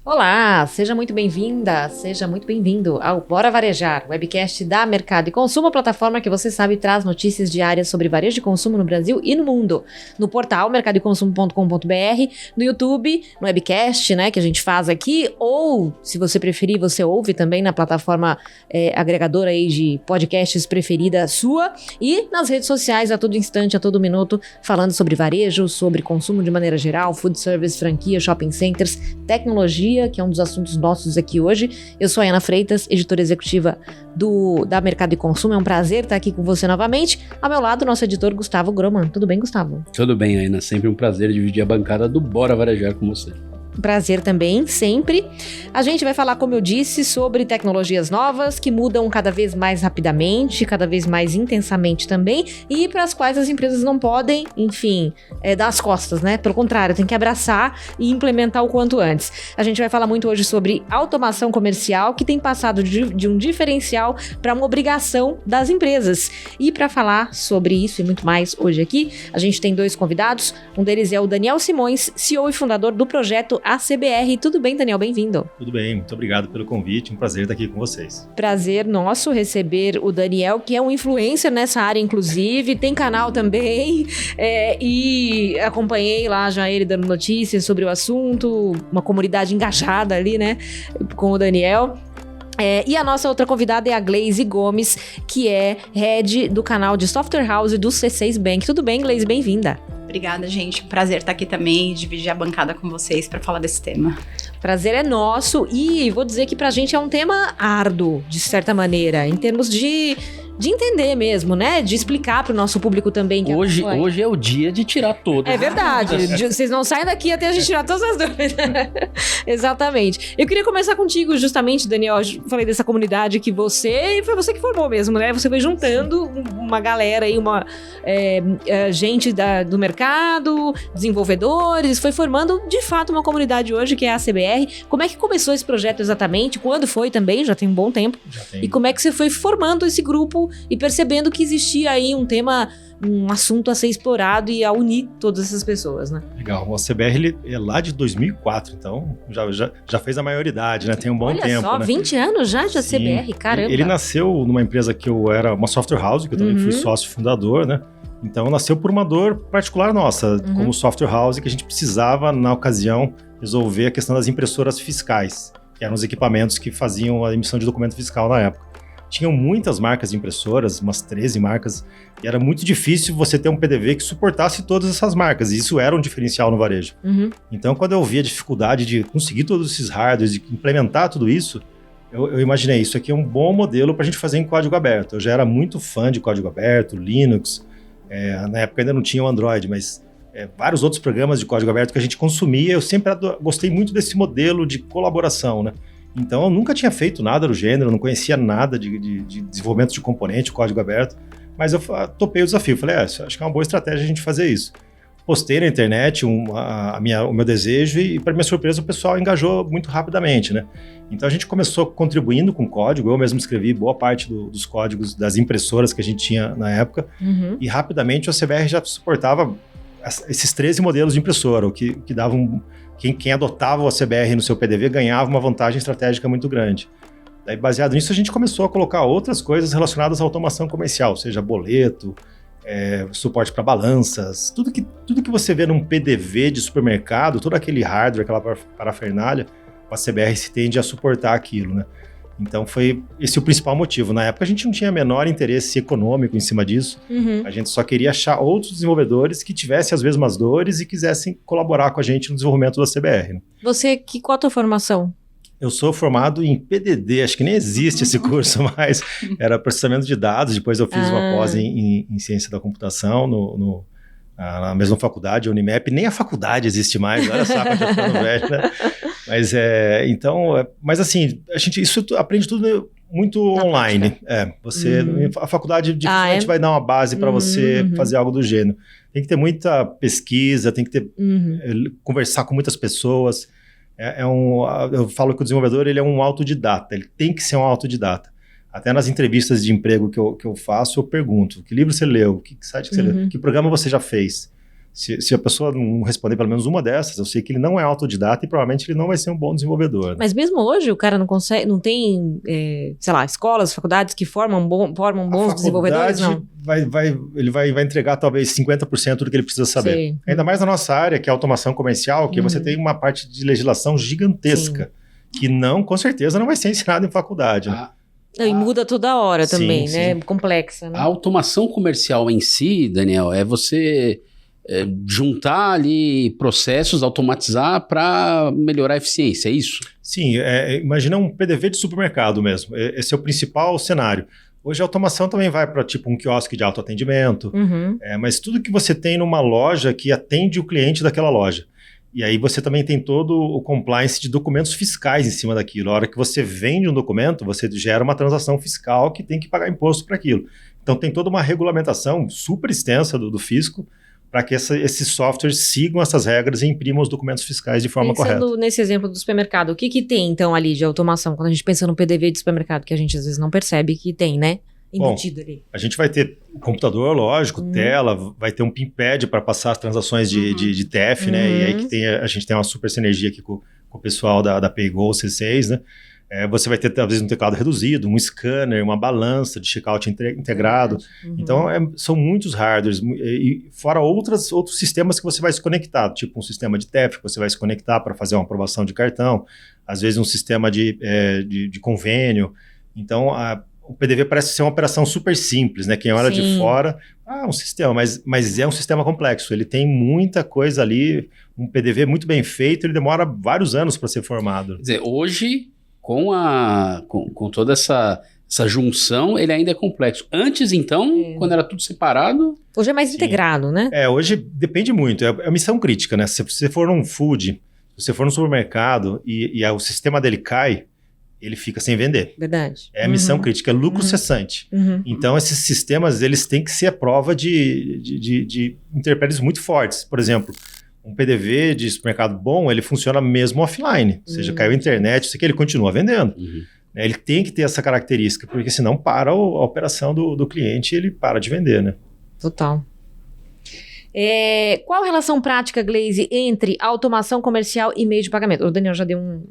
Olá, seja muito bem-vinda, seja muito bem-vindo ao Bora Varejar, webcast da Mercado e Consumo, a plataforma que você sabe traz notícias diárias sobre varejo e consumo no Brasil e no mundo. No portal mercadoeconsumo.com.br, no YouTube, no webcast, né, que a gente faz aqui, ou, se você preferir, você ouve também na plataforma agregadora aí de podcasts preferida sua, e nas redes sociais a todo instante, a todo minuto, falando sobre varejo, sobre consumo de maneira geral, food service, franquia, shopping centers, tecnologia, que é um dos assuntos nossos aqui hoje. Eu sou a Ana Freitas, editora executiva da Mercado e Consumo. É um prazer estar aqui com você novamente. Ao meu lado, nosso editor Gustavo Groman. Tudo bem, Gustavo? Tudo bem, Ana. Sempre um prazer dividir a bancada do Bora Varejar com você. Prazer também, sempre. A gente vai falar, como eu disse, sobre tecnologias novas que mudam cada vez mais rapidamente, cada vez mais intensamente também, e para as quais as empresas não podem, enfim, dar as costas, né? Pelo contrário, tem que abraçar e implementar o quanto antes. A gente vai falar muito hoje sobre automação comercial, que tem passado de um diferencial para uma obrigação das empresas. E para falar sobre isso e muito mais hoje aqui, a gente tem dois convidados. Um deles é o Daniel Simões, CEO e fundador do projeto ACBR. Tudo bem, Daniel? Bem-vindo. Tudo bem, muito obrigado pelo convite, um prazer estar aqui com vocês. Prazer nosso receber o Daniel, que é um influencer nessa área, inclusive, tem canal também, e acompanhei lá já ele dando notícias sobre o assunto, uma comunidade engajada ali, né, com o Daniel. E a nossa outra convidada é a Glaze Gomes, que é head do canal de Software House do C6 Bank. Tudo bem, Glaze? Bem-vinda. Obrigada, gente. Prazer estar aqui também e dividir a bancada com vocês para falar desse tema. Prazer é nosso e vou dizer que pra gente é um tema árduo, de certa maneira, em termos de entender mesmo, né? De explicar pro nosso público também. Que hoje é o dia de tirar todas. É verdade. Vocês não saem daqui até a gente tirar todas as dúvidas. Exatamente. Eu queria começar contigo, justamente, Daniel. Eu falei dessa comunidade que foi você que formou mesmo, né? Você foi juntando uma galera aí, gente do mercado, desenvolvedores, foi formando, de fato, uma comunidade hoje que é a ACBR. Como é que começou esse projeto exatamente? Quando foi também? Já tem um bom tempo. E como é que você foi formando esse grupo e percebendo que existia aí um assunto a ser explorado e a unir todas essas pessoas, né? Legal, o ACBR é lá de 2004, então já fez a maioridade, né? Tem um bom tempo. Olha só, né? 20 anos já de ACBR, caramba. Ele nasceu numa empresa que eu era uma software house, que eu também fui sócio fundador, né? Então nasceu por uma dor particular nossa, como software house, que a gente precisava, na ocasião, resolver a questão das impressoras fiscais, que eram os equipamentos que faziam a emissão de documento fiscal na época. Tinham muitas marcas de impressoras, umas 13 marcas, e era muito difícil você ter um PDV que suportasse todas essas marcas, e isso era um diferencial no varejo. Então, quando eu vi a dificuldade de conseguir todos esses hardwares, de implementar tudo isso, eu imaginei, isso aqui é um bom modelo para a gente fazer em código aberto. Eu já era muito fã de código aberto, Linux, na época ainda não tinha o Android, mas vários outros programas de código aberto que a gente consumia. Eu sempre gostei muito desse modelo de colaboração, né? Então, eu nunca tinha feito nada do gênero, não conhecia nada de desenvolvimento de componente, código aberto, mas eu topei o desafio. Falei, acho que é uma boa estratégia a gente fazer isso. Postei na internet o meu desejo e, para minha surpresa, o pessoal engajou muito rapidamente, né? Então, a gente começou contribuindo com código. Eu mesmo escrevi boa parte dos códigos das impressoras que a gente tinha na época, e rapidamente o ACBR já suportava esses 13 modelos de impressora, o que davam... Quem adotava o ACBR no seu PDV ganhava uma vantagem estratégica muito grande. Daí, baseado nisso, a gente começou a colocar outras coisas relacionadas à automação comercial, seja boleto, suporte para balanças, tudo que você vê num PDV de supermercado, todo aquele hardware, aquela parafernália, o ACBR se tende a suportar aquilo, né? Então, foi esse o principal motivo. Na época, a gente não tinha menor interesse econômico em cima disso. A gente só queria achar outros desenvolvedores que tivessem as mesmas dores e quisessem colaborar com a gente no desenvolvimento da CBR. Né? Qual a tua formação? Eu sou formado em PDD, acho que nem existe esse curso, mas era processamento de dados. Depois eu fiz uma pós em ciência da computação na mesma faculdade, a Unimap. Nem a faculdade existe mais, olha só, quando eu tô ficando velho, né? Mas assim, isso aprende tudo muito online. A faculdade dificilmente vai dar uma base para você fazer algo do gênero. Tem que ter muita pesquisa, tem que ter conversar com muitas pessoas. Eu falo que o desenvolvedor ele é um autodidata, ele tem que ser um autodidata. Até nas entrevistas de emprego que eu faço, eu pergunto: que livro você leu? Que site que você leu? Que programa você já fez? Se a pessoa não responder pelo menos uma dessas, eu sei que ele não é autodidata e provavelmente ele não vai ser um bom desenvolvedor. Né? Mas mesmo hoje o cara não consegue, não tem, sei lá, escolas, faculdades que formam bons desenvolvedores, não? Ele vai entregar talvez 50% do que ele precisa saber. Sim. Ainda mais na nossa área, que é a automação comercial, que você tem uma parte de legislação gigantesca, que com certeza não vai ser ensinada em faculdade. Né? E muda toda hora também, né? Sim. Complexa, né? A automação comercial em si, Daniel, é você juntar ali processos, automatizar para melhorar a eficiência, é isso? Sim, imagina um PDV de supermercado mesmo. Esse é o principal cenário. Hoje a automação também vai para tipo um quiosque de autoatendimento, mas tudo que você tem numa loja que atende o cliente daquela loja. E aí você também tem todo o compliance de documentos fiscais em cima daquilo. A hora que você vende um documento, você gera uma transação fiscal que tem que pagar imposto para aquilo. Então tem toda uma regulamentação super extensa do fisco para que esses softwares sigam essas regras e imprimam os documentos fiscais de forma correta. Pensando nesse exemplo do supermercado, o que tem então ali de automação? Quando a gente pensa no PDV de supermercado, que a gente às vezes não percebe que tem, né? Embutido ali. A gente vai ter computador, lógico, tela, vai ter um PIN-pad para passar as transações de TEF, né? E aí que a gente tem uma super sinergia aqui com o pessoal da PayGo C6, né? Você vai ter, talvez, um teclado reduzido, um scanner, uma balança de checkout integrado. Então, são muitos hardwares. E fora outros sistemas que você vai se conectar, tipo um sistema de TEF que você vai se conectar para fazer uma aprovação de cartão, às vezes um sistema de convênio. Então, o PDV parece ser uma operação super simples, né? Quem olha de fora, um sistema, mas é um sistema complexo. Ele tem muita coisa ali, um PDV muito bem feito, ele demora vários anos para ser formado. Quer dizer, hoje, com toda essa junção, ele ainda é complexo. Antes, então, quando era tudo separado... Hoje é mais integrado, né? Hoje depende muito, é missão crítica, né? Se você for num food, se você for no supermercado e o sistema dele cai, ele fica sem vender. Verdade. É a missão crítica, é lucro cessante. Então, esses sistemas, eles têm que ser a prova de intempéries muito fortes. Por exemplo, um PDV de supermercado bom, ele funciona mesmo offline. Ou seja, caiu a internet, isso aqui ele continua vendendo. Ele tem que ter essa característica, porque senão para a operação do cliente e ele para de vender, né? Total. Qual a relação prática, Glaze, entre automação comercial e meio de pagamento? O Daniel já deu um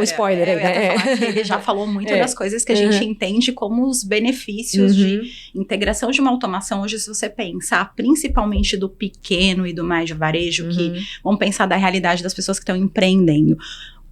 spoiler aí, né? Ele já falou muito das coisas que a gente entende como os benefícios de integração de uma automação. Hoje, se você pensar principalmente do pequeno e do médio varejo, que vamos pensar da realidade das pessoas que estão empreendendo.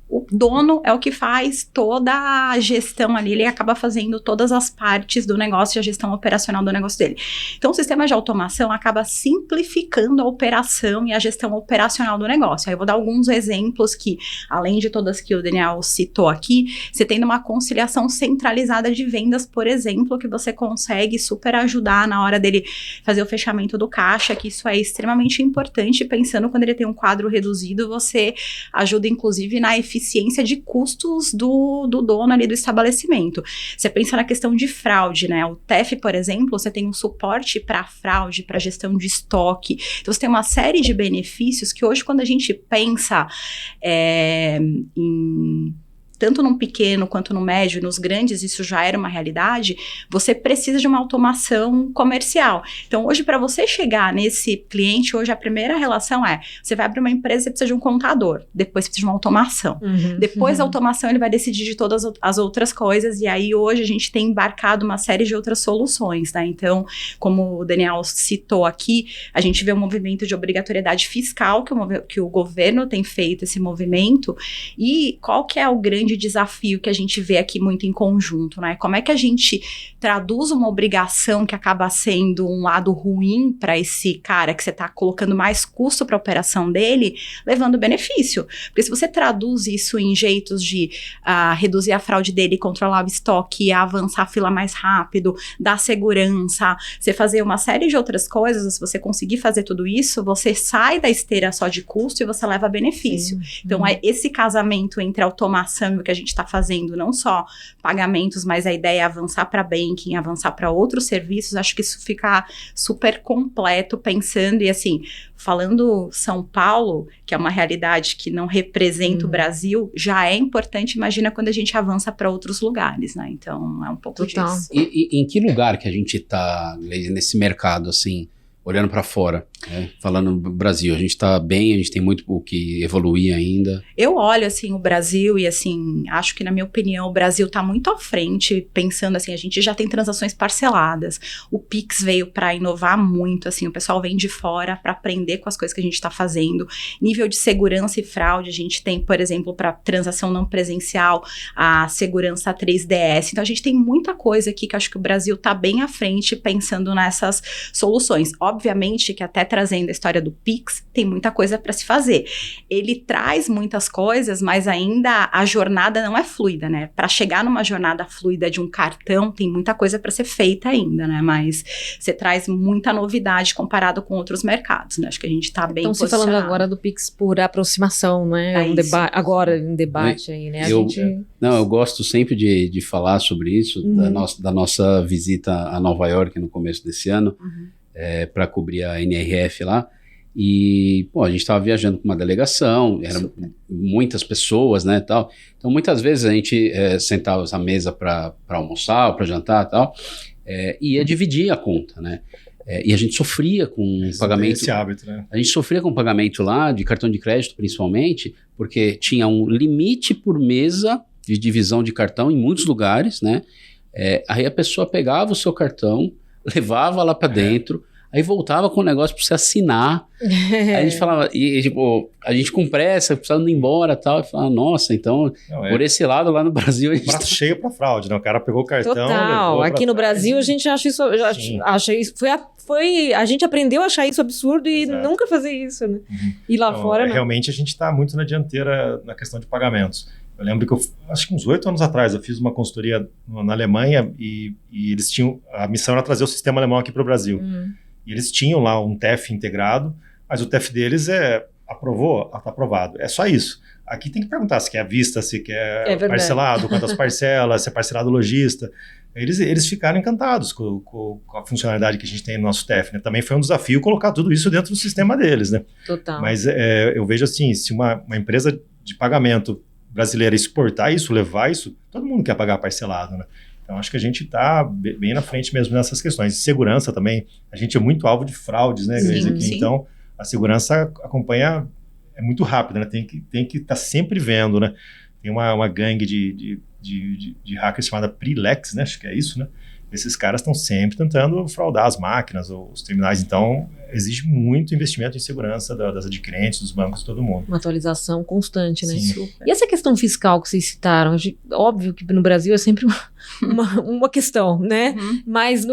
O dono é o que faz toda a gestão ali, ele acaba fazendo todas as partes do negócio e a gestão operacional do negócio dele. Então, o sistema de automação acaba simplificando a operação e a gestão operacional do negócio. Aí eu vou dar alguns exemplos que, além de todas que o Daniel citou aqui, você tem uma conciliação centralizada de vendas, por exemplo, que você consegue super ajudar na hora dele fazer o fechamento do caixa, que isso é extremamente importante, pensando quando ele tem um quadro reduzido, você ajuda inclusive na eficiência de custos do dono ali do estabelecimento. Você pensa na questão de fraude, né? O TEF, por exemplo, você tem um suporte para fraude, para gestão de estoque. Então, você tem uma série de benefícios que hoje, quando a gente pensa tanto no pequeno quanto no médio, nos grandes, isso já era uma realidade, você precisa de uma automação comercial. Então, hoje, para você chegar nesse cliente, hoje a primeira relação você vai abrir uma empresa, você precisa de um contador, depois precisa de uma automação. Depois da automação, ele vai decidir de todas as outras coisas, e aí hoje a gente tem embarcado uma série de outras soluções, né? Então, como o Daniel citou aqui, a gente vê um movimento de obrigatoriedade fiscal, que o governo tem feito esse movimento, e qual que é o grande desafio que a gente vê aqui muito em conjunto, né? Como é que a gente traduz uma obrigação que acaba sendo um lado ruim para esse cara, que você está colocando mais custo para a operação dele, levando benefício? Porque se você traduz isso em jeitos de reduzir a fraude dele, controlar o estoque, avançar a fila mais rápido, dar segurança, você fazer uma série de outras coisas, se você conseguir fazer tudo isso, você sai da esteira só de custo e você leva benefício. Então, esse casamento entre automação e o que a gente está fazendo, não só pagamentos, mas a ideia é avançar para banking, avançar para outros serviços. Acho que isso fica super completo pensando, e assim, falando São Paulo, que é uma realidade que não representa o Brasil, já é importante, imagina quando a gente avança para outros lugares, né? Então, é um pouco disso. E em que lugar que a gente está nesse mercado, assim? olhando para fora, né? Falando no Brasil, a gente está bem, a gente tem muito o que evoluir ainda. Eu olho, assim, o Brasil e, assim, acho que, na minha opinião, o Brasil está muito à frente, pensando, assim, a gente já tem transações parceladas, o Pix veio para inovar muito, assim, o pessoal vem de fora para aprender com as coisas que a gente está fazendo, nível de segurança e fraude, a gente tem, por exemplo, para transação não presencial, a segurança 3DS, então a gente tem muita coisa aqui que acho que o Brasil está bem à frente pensando nessas soluções. Obviamente que até trazendo a história do Pix, tem muita coisa para se fazer. Ele traz muitas coisas, mas ainda a jornada não é fluida, né? Para chegar numa jornada fluida de um cartão, tem muita coisa para ser feita ainda, né? Mas você traz muita novidade comparado com outros mercados, né? Acho que a gente está bem posicionado. Estão se falando agora do Pix por aproximação, né? Agora em debate aí, né? Eu gosto sempre de falar sobre isso, da nossa visita a Nova York no começo desse ano, para cobrir a NRF lá, e a gente estava viajando com uma delegação, eram muitas pessoas, né, tal. Então muitas vezes a gente sentava à mesa para almoçar, para jantar, tal, e ia dividir a conta, né, e a gente sofria com pagamento. Esse hábito, né? A gente sofria com pagamento lá de cartão de crédito, principalmente, porque tinha um limite por mesa de divisão de cartão em muitos lugares, né? Aí a pessoa pegava o seu cartão, levava lá para dentro, aí voltava com o negócio para você assinar. Aí a gente falava, tipo, a gente com pressa, precisando ir embora e tal. E falava, nossa, então, por esse lado lá no Brasil. A gente prato cheio para fraude, né? O cara pegou o cartão. Total. Aqui no Brasil a gente acha isso. A gente aprendeu a achar isso absurdo e nunca fazer isso, né? E lá fora. Realmente a gente está muito na dianteira na questão de pagamentos. Eu lembro que acho que uns 8 anos atrás, eu fiz uma consultoria na Alemanha e eles tinham, a missão era trazer o sistema alemão aqui para o Brasil. E eles tinham lá um TEF integrado, mas o TEF deles aprovou, está aprovado. É só isso. Aqui tem que perguntar se quer à vista, se quer parcelado, quantas parcelas, se é parcelado lojista. Eles ficaram encantados com a funcionalidade que a gente tem no nosso TEF, né? Também foi um desafio colocar tudo isso dentro do sistema deles, né? Total. Mas eu vejo assim, se uma empresa de pagamento brasileira exportar isso, levar isso, todo mundo quer pagar parcelado, né? Então, acho que a gente está bem na frente mesmo nessas questões. De segurança também, a gente é muito alvo de fraudes, né, Grace, aqui. Sim. Então, a segurança acompanha, é muito rápida, né? Tem que estar sempre vendo, né? Tem uma gangue de hackers chamada Prilex, né? Acho que é isso, né? Esses caras estão sempre tentando fraudar as máquinas ou os terminais. Então, exige muito investimento em segurança das adquirentes, dos bancos, de todo mundo. Uma atualização constante, né? Sim. E essa questão fiscal que vocês citaram, óbvio que no Brasil é sempre uma questão, né? Mas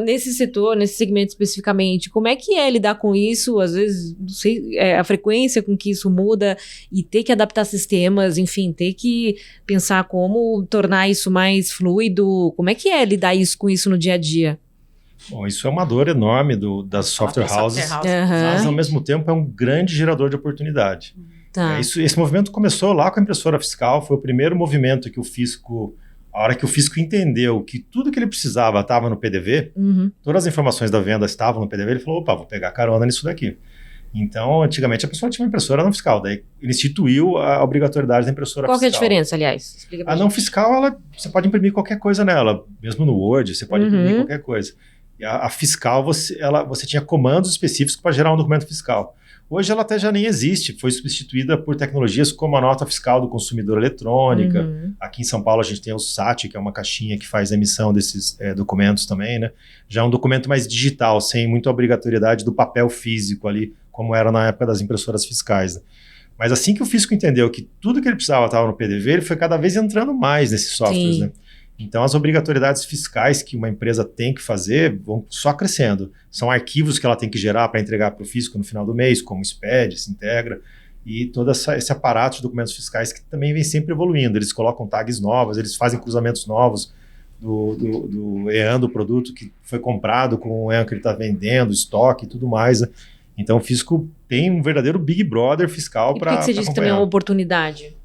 nesse setor, nesse segmento especificamente, como é que é lidar com isso? Às vezes, não sei, a frequência com que isso muda e ter que adaptar sistemas, enfim, ter que pensar como tornar isso mais fluido. Como é que é lidar com isso no dia a dia? Bom, isso é uma dor enorme das software houses, mas ao mesmo tempo é um grande gerador de oportunidade. Tá. Esse movimento começou lá com a impressora fiscal, foi o primeiro movimento que a hora que o fisco entendeu que tudo que ele precisava estava no PDV, todas as informações da venda estavam no PDV, ele falou, opa, vou pegar carona nisso daqui. Então, antigamente a pessoa tinha uma impressora não fiscal, daí ele instituiu a obrigatoriedade da impressora fiscal. Qual que é a diferença, aliás? Explica pra gente. Não fiscal, você pode imprimir qualquer coisa nela, mesmo no Word, você pode imprimir qualquer coisa. E a fiscal, você tinha comandos específicos para gerar um documento fiscal. Hoje ela até já nem existe, foi substituída por tecnologias como a nota fiscal do consumidor eletrônica. Aqui em São Paulo a gente tem o SAT, que é uma caixinha que faz a emissão desses documentos também, né? Já é um documento mais digital, sem muita obrigatoriedade do papel físico ali, como era na época das impressoras fiscais, né? Mas assim que o fisco entendeu que tudo que ele precisava estava no PDV, ele foi cada vez entrando mais nesses softwares, né? Então, as obrigatoriedades fiscais que uma empresa tem que fazer vão só crescendo. São arquivos que ela tem que gerar para entregar para o fisco no final do mês, como SPED, se integra, e todo esse aparato de documentos fiscais que também vem sempre evoluindo. Eles colocam tags novas, eles fazem cruzamentos novos do EAN do produto que foi comprado com o EAN que ele está vendendo, estoque e tudo mais, né? Então, o fisco tem um verdadeiro Big Brother fiscal para acompanhar. Por que você diz que também é uma oportunidade?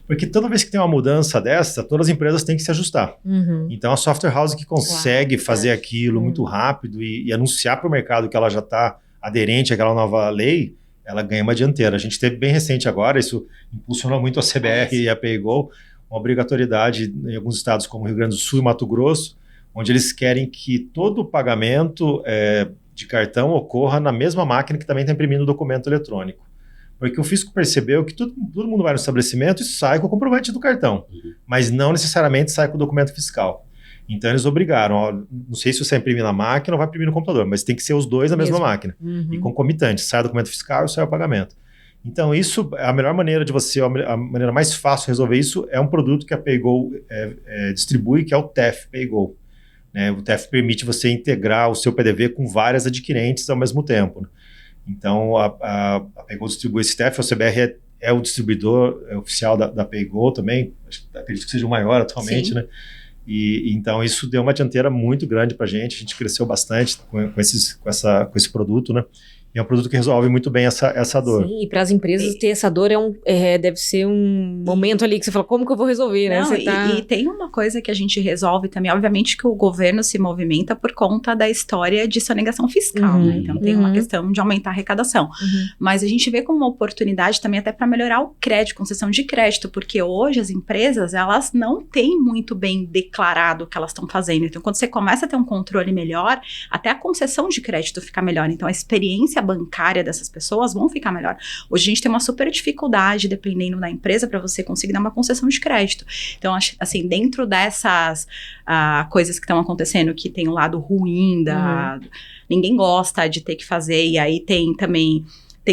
Porque toda vez que tem uma mudança dessa, todas as empresas têm que se ajustar. Então, a software house que consegue fazer aquilo muito rápido e anunciar para o mercado que ela já está aderente àquela nova lei, ela ganha uma dianteira. A gente teve bem recente agora, isso impulsionou muito a CBR e a PayGo, uma obrigatoriedade em alguns estados como Rio Grande do Sul e Mato Grosso, onde eles querem que todo o pagamento de cartão ocorra na mesma máquina que também está imprimindo o documento eletrônico. Porque o fisco percebeu que todo mundo vai no estabelecimento e sai com o comprovante do cartão, mas não necessariamente sai com o documento fiscal. Então eles obrigaram, ó, não sei se você imprime na máquina ou vai imprimir no computador, mas tem que ser os dois na mesma máquina. E concomitante, sai o documento fiscal e sai o pagamento. Então isso, a melhor maneira de você, a maneira mais fácil de resolver isso é um produto que a PayGo distribui, que é o TEF PayGo. Né? O TEF permite você integrar o seu PDV com várias adquirentes ao mesmo tempo. Né? Então, a PayGo distribui esse TEF, o CBR é o distribuidor oficial da PayGo também, acredito que seja o maior atualmente, né? E então isso deu uma dianteira muito grande para a gente cresceu bastante com esse produto, né? E é um produto que resolve muito bem essa dor. Sim, e para as empresas ter essa dor deve ser um momento ali que você fala, como que eu vou resolver, né? Não, e tem uma coisa que a gente resolve também, obviamente que o governo se movimenta por conta da história de sonegação fiscal, né? Então tem uma questão de aumentar a arrecadação. Mas a gente vê como uma oportunidade também até para melhorar o crédito, concessão de crédito, porque hoje as empresas, elas não têm muito bem declarado o que elas estão fazendo. Então quando você começa a ter um controle melhor, até a concessão de crédito fica melhor. Então a experiência bancária dessas pessoas vão ficar melhor. Hoje a gente tem uma super dificuldade, dependendo da empresa, para você conseguir dar uma concessão de crédito. Então, assim, dentro dessas coisas que estão acontecendo, que tem o lado ruim, ninguém gosta de ter que fazer, e aí tem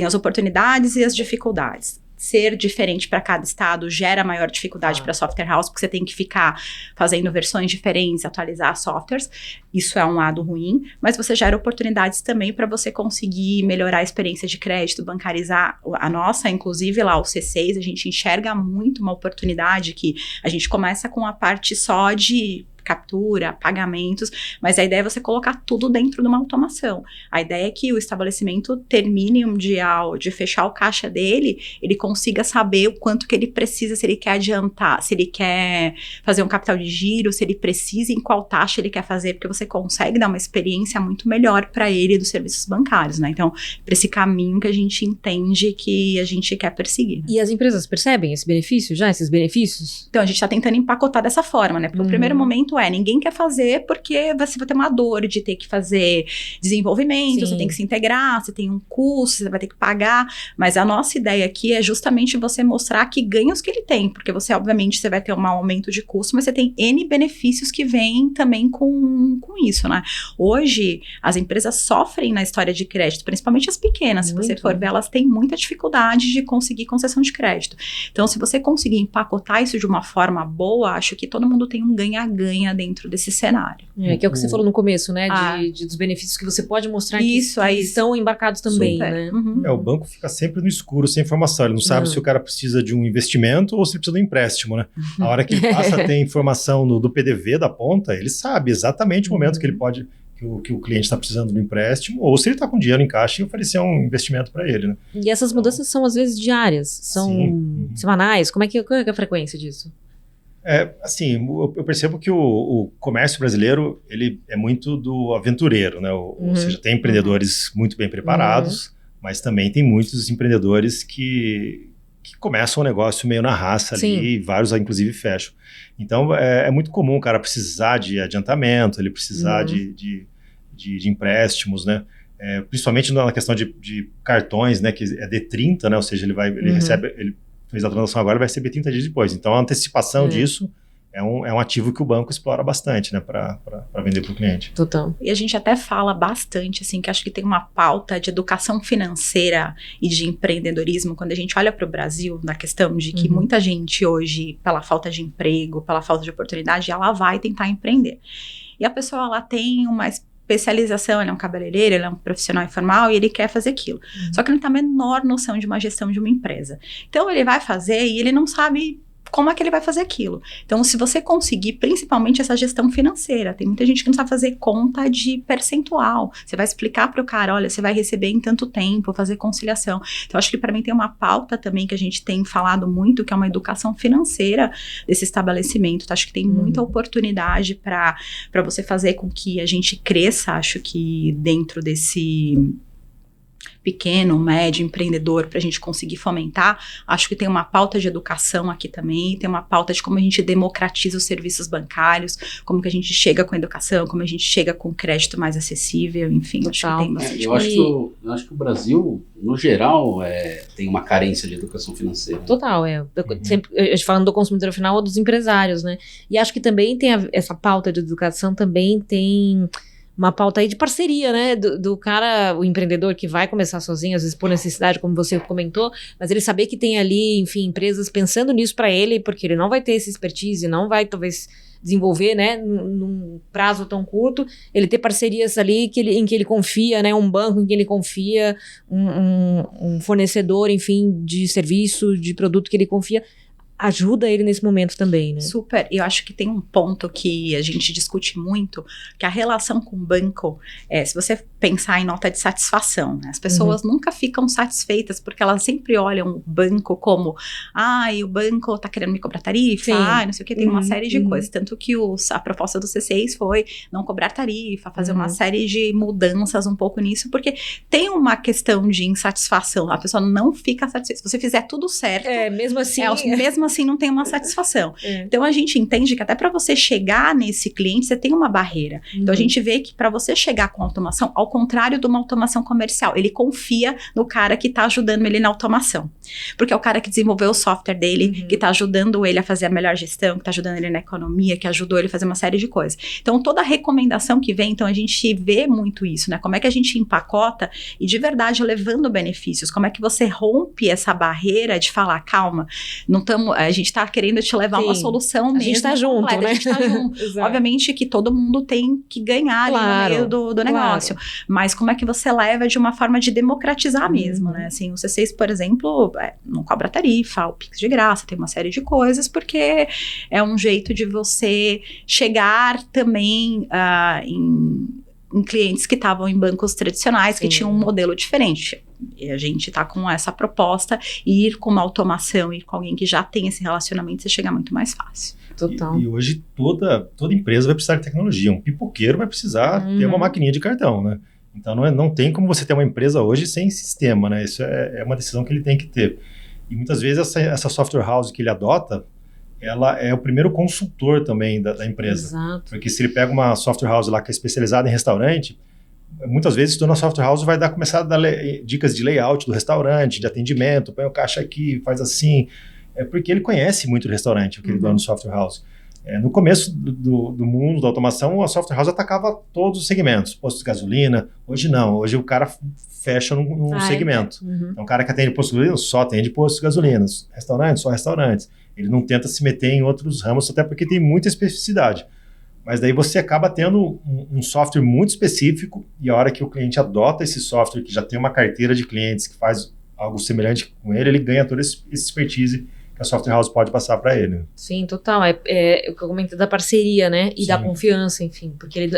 as oportunidades e as dificuldades. Ser diferente para cada estado gera maior dificuldade para software house, porque você tem que ficar fazendo versões diferentes, atualizar softwares. Isso é um lado ruim, mas você gera oportunidades também para você conseguir melhorar a experiência de crédito, bancarizar a nossa, inclusive lá o C6, a gente enxerga muito uma oportunidade que a gente começa com a parte só de captura, pagamentos, mas a ideia é você colocar tudo dentro de uma automação. A ideia é que o estabelecimento termine um dia de fechar o caixa dele, ele consiga saber o quanto que ele precisa, se ele quer adiantar, se ele quer fazer um capital de giro, se ele precisa, em qual taxa ele quer fazer, porque você consegue dar uma experiência muito melhor para ele dos serviços bancários, né? Então, para esse caminho que a gente entende que a gente quer perseguir. Né? E as empresas percebem esse benefício já, esses benefícios? Então, a gente está tentando empacotar dessa forma, né? Porque o primeiro momento ninguém quer fazer porque você vai ter uma dor de ter que fazer desenvolvimento, Sim. Você tem que se integrar, você tem um custo, você vai ter que pagar, mas a nossa ideia aqui é justamente você mostrar que ganhos que ele tem, porque você, obviamente, você vai ter um aumento de custo, mas você tem N benefícios que vêm também com isso, né? Hoje, as empresas sofrem na história de crédito, principalmente as pequenas, se você for ver, elas têm muita dificuldade de conseguir concessão de crédito. Então, se você conseguir empacotar isso de uma forma boa, acho que todo mundo tem um ganha-ganha dentro desse cenário. Que é o que você falou no começo, né? Dos benefícios que você pode mostrar que estão embarcados também, né? O banco fica sempre no escuro, sem informação. Ele não sabe se o cara precisa de um investimento ou se precisa de um empréstimo, né? A hora que ele passa a ter informação do PDV da ponta, ele sabe exatamente o momento que ele pode, que o cliente está precisando do empréstimo, ou se ele está com dinheiro em caixa e oferecer um investimento para ele, né? E essas mudanças são às vezes diárias, são semanais? Qual é a frequência disso? Assim, eu percebo que o comércio brasileiro, ele é muito do aventureiro, né? Ou seja, tem empreendedores muito bem preparados, mas também tem muitos empreendedores que começam o negócio meio na raça ali, e vários, inclusive, fecham. Então, é muito comum o cara precisar de adiantamento, ele precisar de empréstimos, né? Principalmente na questão de cartões, né? Que é D30, né? Ou seja, ele recebe... Ele fez a transação agora, vai receber 30 dias depois. Então, a antecipação disso é um ativo que o banco explora bastante, né, para vender para o cliente. Total. E a gente até fala bastante, assim, que acho que tem uma pauta de educação financeira e de empreendedorismo, quando a gente olha para o Brasil, na questão de que muita gente hoje, pela falta de emprego, pela falta de oportunidade, ela vai tentar empreender. E a pessoa, ela tem uma especialização, ele é um cabeleireiro, ele é um profissional informal e ele quer fazer aquilo. Só que ele não tem a menor noção de uma gestão de uma empresa. Então, ele vai fazer e ele não sabe como é que ele vai fazer aquilo. Então, se você conseguir, principalmente essa gestão financeira, tem muita gente que não sabe fazer conta de percentual. Você vai explicar para o cara, olha, você vai receber em tanto tempo, fazer conciliação. Então, acho que para mim tem uma pauta também que a gente tem falado muito, que é uma educação financeira desse estabelecimento. Então, acho que tem muita oportunidade para você fazer com que a gente cresça, acho que dentro pequeno, médio, empreendedor, para a gente conseguir fomentar. Acho que tem uma pauta de educação aqui também, tem uma pauta de como a gente democratiza os serviços bancários, como que a gente chega com educação, como a gente chega com crédito mais acessível, enfim, acho que tem bastante coisa. Eu acho que o Brasil, no geral, tem uma carência de educação financeira. Total, sempre falando do consumidor final ou dos empresários, né? E acho que também tem essa pauta de educação, também tem uma pauta aí de parceria, né, do cara, o empreendedor que vai começar sozinho, às vezes por necessidade, como você comentou, mas ele saber que tem ali, enfim, empresas pensando nisso para ele, porque ele não vai ter essa expertise, não vai talvez desenvolver, né, num prazo tão curto, ele ter parcerias ali em que ele confia, né, um banco em que ele confia, um fornecedor, enfim, de serviço, de produto que ele confia, ajuda ele nesse momento também, né? Super. Eu acho que tem um ponto que a gente discute muito, que a relação com o banco, se você pensar em nota de satisfação, né? As pessoas nunca ficam satisfeitas, porque elas sempre olham o banco como, o banco tá querendo me cobrar tarifa, não sei o que, tem uma série de coisas. Tanto que a proposta do C6 foi não cobrar tarifa, fazer uma série de mudanças um pouco nisso, porque tem uma questão de insatisfação, a pessoa não fica satisfeita. Se você fizer tudo certo, mesmo assim não tem uma satisfação. Então a gente entende que até para você chegar nesse cliente, você tem uma barreira. Então a gente vê que para você chegar com automação, ao contrário de uma automação comercial, ele confia no cara que está ajudando ele na automação. Porque é o cara que desenvolveu o software dele, que está ajudando ele a fazer a melhor gestão, que está ajudando ele na economia, que ajudou ele a fazer uma série de coisas. Então toda a recomendação que vem, então a gente vê muito isso, né? Como é que a gente empacota e de verdade levando benefícios? Como é que você rompe essa barreira de falar, calma, a gente está querendo te levar uma solução mesmo. A gente está junto, né? A gente está junto. Obviamente que todo mundo tem que ganhar ali no meio do negócio. Mas como é que você leva de uma forma de democratizar mesmo, né? Assim, o C6, por exemplo, não cobra tarifa, o Pix de graça, tem uma série de coisas, porque é um jeito de você chegar também em clientes que estavam em bancos tradicionais, que tinham um modelo diferente. E a gente está com essa proposta, e ir com uma automação, ir com alguém que já tem esse relacionamento, você chega muito mais fácil. Total. E hoje toda empresa vai precisar de tecnologia. Um pipoqueiro vai precisar ter uma maquininha de cartão, né? Então não tem como você ter uma empresa hoje sem sistema, né? Isso é uma decisão que ele tem que ter. E muitas vezes essa software house que ele adota, ela é o primeiro consultor também da empresa. Exato. Porque se ele pega uma software house lá que é especializada em restaurante, muitas vezes toda a software house vai começar a dar dicas de layout do restaurante, de atendimento, põe o caixa aqui, faz assim. É porque ele conhece muito o restaurante, aquele dono do software house. No começo do mundo da automação, a software house atacava todos os segmentos, postos de gasolina. Hoje não, hoje o cara fecha num segmento. Então o cara que atende postos de gasolina só atende postos de gasolina, restaurantes, só restaurantes. Ele não tenta se meter em outros ramos, até porque tem muita especificidade. Mas daí você acaba tendo um software muito específico, e a hora que o cliente adota esse software, que já tem uma carteira de clientes que faz algo semelhante com ele ganha toda essa expertise que a software house pode passar para ele. Sim, total. O que eu comentei da parceria, né? E da confiança, enfim. Porque ele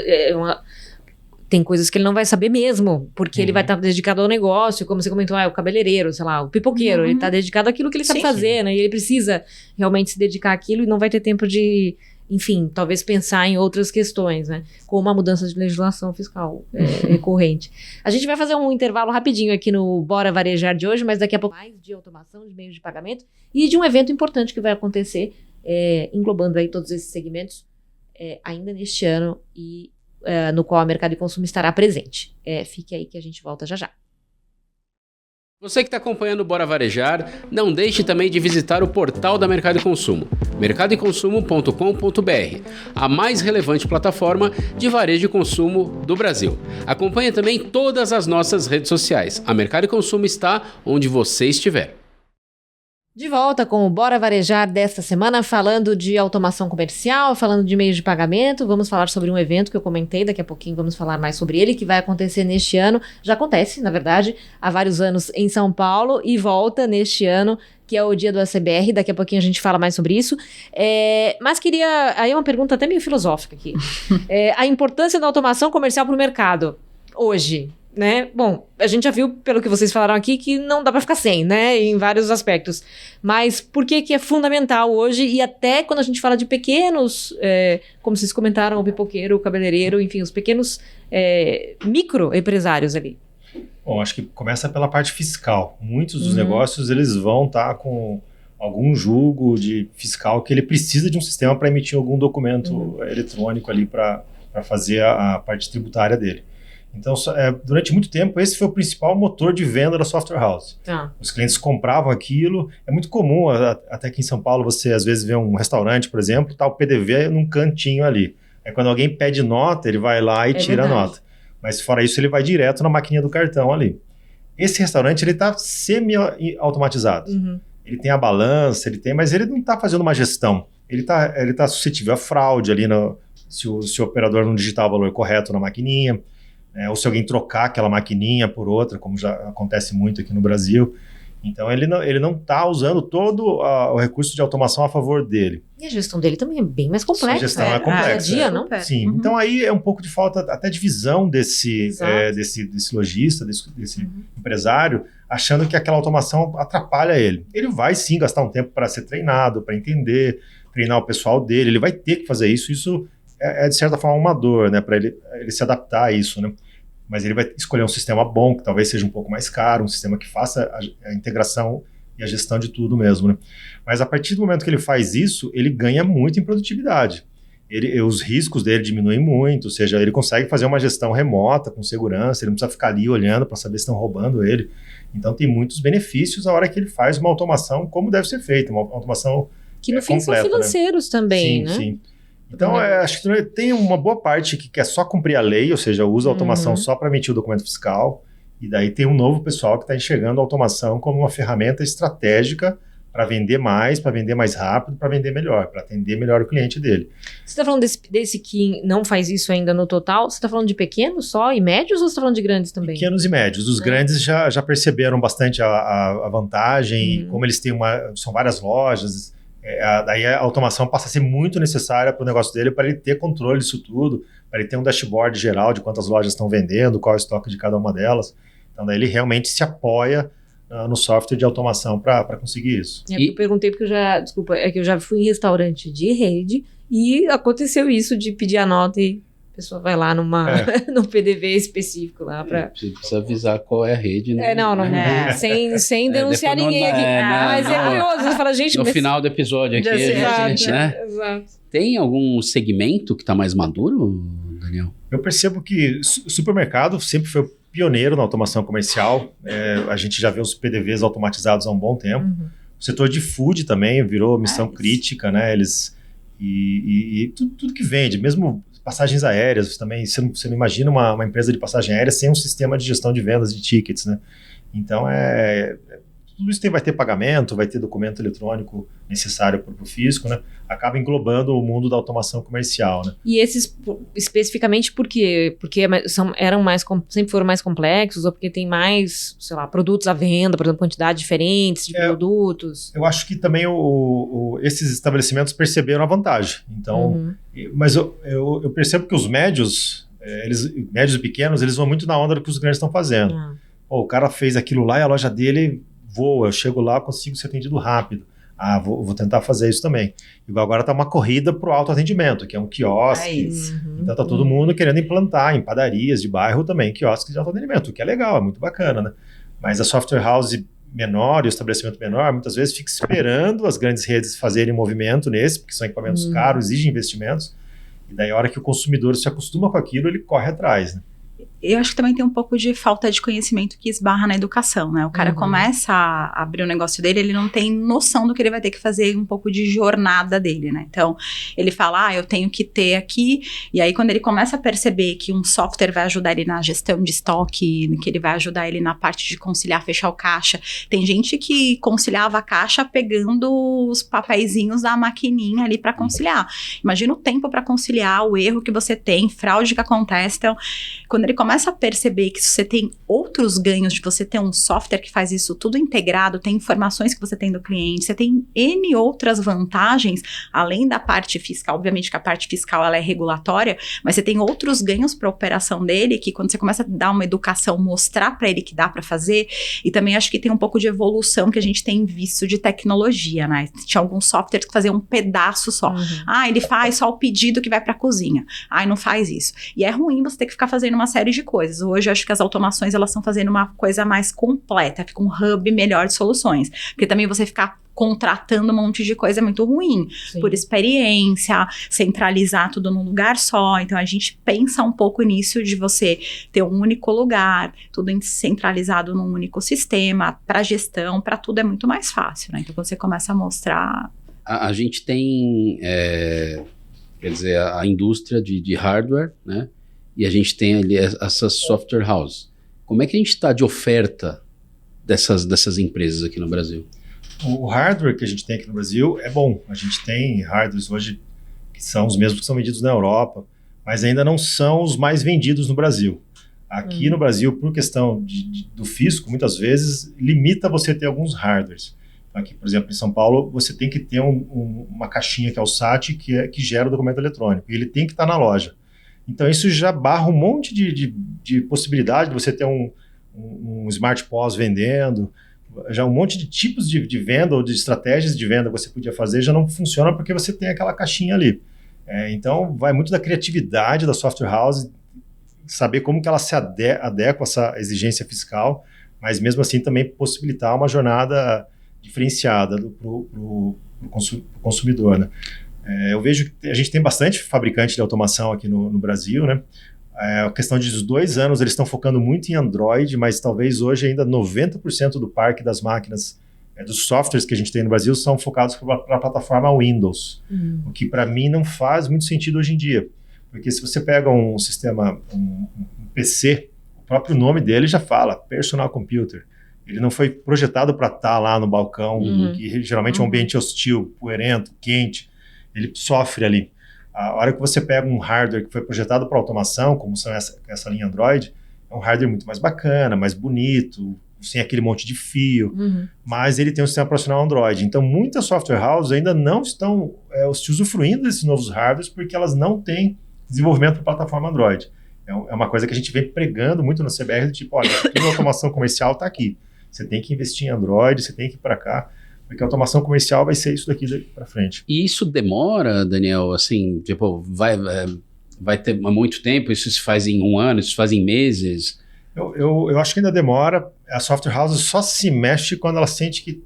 tem coisas que ele não vai saber mesmo, porque ele vai estar dedicado ao negócio, como você comentou, o cabeleireiro, sei lá, o pipoqueiro, ele está dedicado àquilo que ele sabe fazer, né? E ele precisa realmente se dedicar àquilo e não vai ter tempo de, enfim, talvez pensar em outras questões, né? Como a mudança de legislação fiscal recorrente. A gente vai fazer um intervalo rapidinho aqui no Bora Varejar de hoje, mas daqui a pouco mais de automação, de meios de pagamento e de um evento importante que vai acontecer, englobando aí todos esses segmentos ainda neste ano e no qual a Mercado e Consumo estará presente. Fique aí que a gente volta já já. Você que está acompanhando o Bora Varejar, não deixe também de visitar o portal da Mercado e Consumo, mercadoeconsumo.com.br, a mais relevante plataforma de varejo e consumo do Brasil. Acompanhe também todas as nossas redes sociais. A Mercado e Consumo está onde você estiver. De volta com o Bora Varejar desta semana, falando de automação comercial, falando de meios de pagamento. Vamos falar sobre um evento que eu comentei, daqui a pouquinho vamos falar mais sobre ele, que vai acontecer neste ano. Já acontece, na verdade, há vários anos em São Paulo e volta neste ano, que é o dia do ACBR. Daqui a pouquinho a gente fala mais sobre isso. Mas queria... Aí uma pergunta até meio filosófica aqui. A importância da automação comercial para o mercado hoje, né? Bom, a gente já viu, pelo que vocês falaram aqui, que não dá para ficar sem, né? Em vários aspectos. Mas por que é fundamental hoje? E até quando a gente fala de pequenos, como vocês comentaram, o pipoqueiro, o cabeleireiro, enfim, os pequenos microempresários ali. Bom, acho que começa pela parte fiscal. Muitos dos negócios, eles vão estar com algum julgo de fiscal que ele precisa de um sistema para emitir algum documento eletrônico ali para fazer a parte tributária dele. Então, durante muito tempo, esse foi o principal motor de venda da software house. Os clientes compravam aquilo. É muito comum, até aqui em São Paulo, você às vezes vê um restaurante, por exemplo, tá o PDV num cantinho ali. Aí quando alguém pede nota, ele vai lá e tira a nota. Mas fora isso, ele vai direto na maquininha do cartão ali. Esse restaurante, ele está semi-automatizado. Ele tem a balança, mas ele não está fazendo uma gestão. Ele tá suscetível a fraude ali, se o operador não digitar o valor correto na maquininha. Ou se alguém trocar aquela maquininha por outra, como já acontece muito aqui no Brasil. Então, ele não está usando todo o recurso de automação a favor dele. E a gestão dele também é bem mais complexa. A gestão é complexa. Dia, não? Sim. Então, aí é um pouco de falta até de visão desse lojista, desse empresário, achando que aquela automação atrapalha ele. Ele vai, sim, gastar um tempo para ser treinado, para entender, treinar o pessoal dele. Ele vai ter que fazer isso. Isso é de certa forma, uma dor, né? Para ele se adaptar a isso, né? Mas ele vai escolher um sistema bom, que talvez seja um pouco mais caro, um sistema que faça a integração e a gestão de tudo mesmo, né? Mas a partir do momento que ele faz isso, ele ganha muito em produtividade. Os riscos dele diminuem muito, ou seja, ele consegue fazer uma gestão remota, com segurança, ele não precisa ficar ali olhando para saber se estão roubando ele. Então tem muitos benefícios a hora que ele faz uma automação como deve ser feita, uma automação que no fim completa, são financeiros, né? Também, sim, né? Sim. Então, acho que tem uma boa parte que quer só cumprir a lei, ou seja, usa a automação só para emitir o documento fiscal, e daí tem um novo pessoal que está enxergando a automação como uma ferramenta estratégica para vender mais rápido, para vender melhor, para atender melhor o cliente dele. Você está falando desse que não faz isso ainda no total? Você está falando de pequenos só e médios ou você está falando de grandes também? Pequenos e médios. Os grandes já perceberam bastante a vantagem, e como eles têm são várias lojas. Daí a automação passa a ser muito necessária para o negócio dele, para ele ter controle disso tudo, para ele ter um dashboard geral de quantas lojas estão vendendo, qual é o estoque de cada uma delas. Então, daí ele realmente se apoia no software de automação para conseguir isso. Eu perguntei porque eu já fui em restaurante de rede e aconteceu isso de pedir a nota e a pessoa vai lá num PDV específico lá para... Você precisa avisar qual é a rede, né? Sem denunciar ninguém aqui. Mas é curioso, você fala, gente... No final do episódio aqui, Exato. Tem algum segmento que está mais maduro, Daniel? Eu percebo que o supermercado sempre foi pioneiro na automação comercial. A gente já vê os PDVs automatizados há um bom tempo. O setor de food também virou missão crítica, né? Eles... E tudo que vende, mesmo... Passagens aéreas também, você não imagina uma empresa de passagem aérea sem um sistema de gestão de vendas de tickets, né? Então, tudo isso vai ter pagamento, vai ter documento eletrônico necessário para o fisco, né? Acaba englobando o mundo da automação comercial, né? E esses, especificamente, por quê? Porque sempre foram mais complexos ou porque tem mais, sei lá, produtos à venda, por exemplo, quantidade diferentes de produtos? Eu acho que também esses estabelecimentos perceberam a vantagem. Então, mas eu percebo que os médios e pequenos, eles vão muito na onda do que os grandes estão fazendo. O cara fez aquilo lá e a loja dele voa, eu chego lá, consigo ser atendido rápido. Vou tentar fazer isso também. Igual agora está uma corrida para o autoatendimento, que é um quiosque. Então está todo mundo querendo implantar em padarias de bairro também quiosques de autoatendimento, o que é legal, é muito bacana, né? Mas a software house menor e o estabelecimento menor, muitas vezes fica esperando as grandes redes fazerem movimento nesse, porque são equipamentos caros, exigem investimentos. E daí a hora que o consumidor se acostuma com aquilo, ele corre atrás, né? Eu acho que também tem um pouco de falta de conhecimento que esbarra na educação, né? O cara começa a abrir o negócio dele, ele não tem noção do que ele vai ter que fazer, um pouco de jornada dele, né? Então, ele fala, eu tenho que ter aqui, e aí quando ele começa a perceber que um software vai ajudar ele na gestão de estoque, que ele vai ajudar ele na parte de conciliar, fechar o caixa. Tem gente que conciliava a caixa pegando os papeizinhos da maquininha ali para conciliar. Imagina o tempo para conciliar, o erro que você tem, fraude que acontece. Então, quando ele começa a perceber que você tem outros ganhos de você ter um software que faz isso tudo integrado, tem informações que você tem do cliente, você tem N outras vantagens, além da parte fiscal. Obviamente que a parte fiscal ela é regulatória, mas você tem outros ganhos para a operação dele, que quando você começa a dar uma educação, mostrar para ele que dá para fazer, e também acho que tem um pouco de evolução que a gente tem visto de tecnologia, né? Tinha alguns softwares que faziam um pedaço só. Ele faz só o pedido que vai para a cozinha. Não faz isso. E é ruim você ter que ficar fazendo uma série de coisas. Hoje, eu acho que as automações, elas estão fazendo uma coisa mais completa, fica um hub melhor de soluções. Porque também você ficar contratando um monte de coisa é muito ruim. Sim. Por experiência, centralizar tudo num lugar só. Então, a gente pensa um pouco nisso de você ter um único lugar, tudo centralizado num único sistema, para gestão, para tudo é muito mais fácil, né? Então, você começa a mostrar... A gente tem, quer dizer, a indústria de hardware, né? E a gente tem ali essas software houses. Como é que a gente está de oferta dessas empresas aqui no Brasil? O hardware que a gente tem aqui no Brasil é bom. A gente tem hardwares hoje que são os mesmos que são vendidos na Europa, mas ainda não são os mais vendidos no Brasil. Aqui no Brasil, por questão do fisco, muitas vezes limita você ter alguns hardwares. Aqui, por exemplo, em São Paulo, você tem que ter uma caixinha que é o SAT, que gera o documento eletrônico. E ele tem que estar na loja. Então, isso já barra um monte de possibilidade de você ter um Smart POS vendendo. Já um monte de tipos de venda ou de estratégias de venda que você podia fazer já não funciona porque você tem aquela caixinha ali. Então, vai muito da criatividade da software house, saber como que ela se adequa a essa exigência fiscal, mas mesmo assim também possibilitar uma jornada diferenciada para o consumidor, né? Eu vejo que a gente tem bastante fabricante de automação aqui no Brasil, né? A questão de 2 anos, eles estão focando muito em Android, mas talvez hoje ainda 90% do parque das máquinas, dos softwares que a gente tem no Brasil, são focados para a plataforma Windows, o que para mim não faz muito sentido hoje em dia, porque se você pega um sistema, um PC, o próprio nome dele já fala, Personal Computer. Ele não foi projetado para estar lá no balcão, que geralmente é um ambiente hostil, poeirento, quente, ele sofre ali. A hora que você pega um hardware que foi projetado para automação, como são essa linha Android, é um hardware muito mais bacana, mais bonito, sem aquele monte de fio, mas ele tem um sistema operacional Android. Então, muitas software houses ainda não estão usufruindo desses novos hardwares porque elas não têm desenvolvimento para plataforma Android. É uma coisa que a gente vem pregando muito no CBR, tipo, olha, a automação comercial está aqui. Você tem que investir em Android, você tem que ir para cá. Porque a automação comercial vai ser isso daqui para frente. E isso demora, Daniel, assim, tipo, vai ter muito tempo? Isso se faz em 1 ano, isso se faz em meses? Eu acho que ainda demora. A software house só se mexe quando ela sente que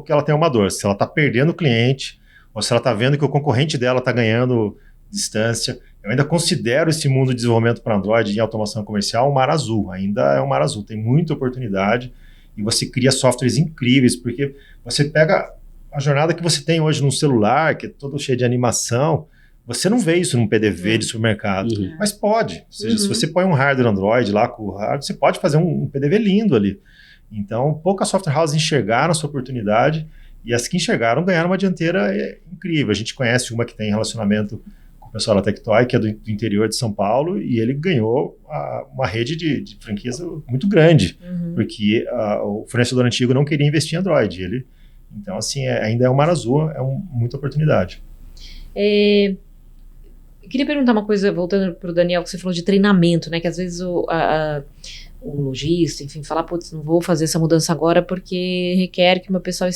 ela tem uma dor. Se ela está perdendo o cliente, ou se ela está vendo que o concorrente dela está ganhando distância. Eu ainda considero esse mundo de desenvolvimento para Android em automação comercial um mar azul. Ainda é um mar azul, tem muita oportunidade. E você cria softwares incríveis, porque você pega a jornada que você tem hoje num celular, que é todo cheio de animação, você não vê isso num PDV de supermercado, mas pode. Ou seja, se você põe um hardware Android lá com o hardware, você pode fazer um PDV lindo ali. Então, poucas software houses enxergaram essa oportunidade, e as que enxergaram ganharam uma dianteira incrível. A gente conhece uma que tem relacionamento com o pessoal da Tectoy, que é do interior de São Paulo, e ele ganhou uma rede de franquias muito grande, porque o fornecedor antigo não queria investir em Android. Então, assim, ainda é um mar azul, muita oportunidade. Eu queria perguntar uma coisa, voltando para o Daniel, que você falou de treinamento, né? Que às vezes o lojista, enfim, fala, putz, não vou fazer essa mudança agora porque requer que o meu pessoal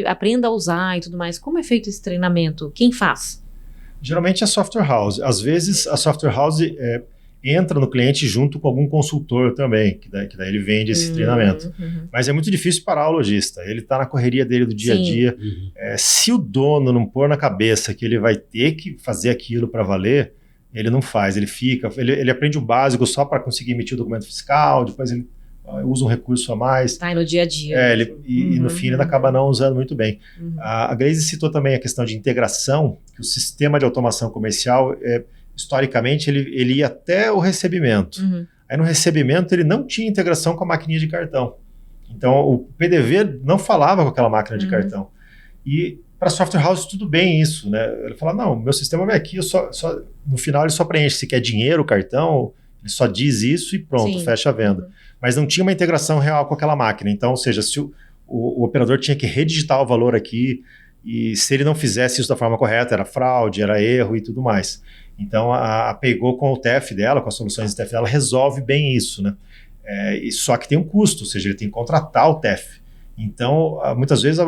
aprenda a usar e tudo mais. Como é feito esse treinamento? Quem faz? Geralmente é software house. Às vezes a software house entra no cliente junto com algum consultor também, que daí ele vende esse treinamento. Mas é muito difícil parar o lojista. Ele está na correria dele do dia a dia. Se o dono não pôr na cabeça que ele vai ter que fazer aquilo para valer, ele não faz. Ele aprende o básico só para conseguir emitir o documento fiscal, depois ele usa um recurso a mais. Tá, no dia a dia. E no fim ele acaba não usando muito bem. A Glaze citou também a questão de integração, que o sistema de automação comercial, historicamente, ele ia até o recebimento. Aí no recebimento ele não tinha integração com a maquininha de cartão. Então o PDV não falava com aquela máquina de cartão. E para software house tudo bem isso, né? Ele fala, não, meu sistema vai aqui, no final ele só preenche se quer dinheiro, cartão, ele só diz isso e pronto, fecha a venda. Mas não tinha uma integração real com aquela máquina. Então, ou seja, se o operador tinha que redigitar o valor aqui, e se ele não fizesse isso da forma correta, era fraude, era erro e tudo mais. Então, a Paygo com o TEF dela, com as soluções de TEF dela, resolve bem isso, né? Só que tem um custo, ou seja, ele tem que contratar o TEF. Então, muitas vezes a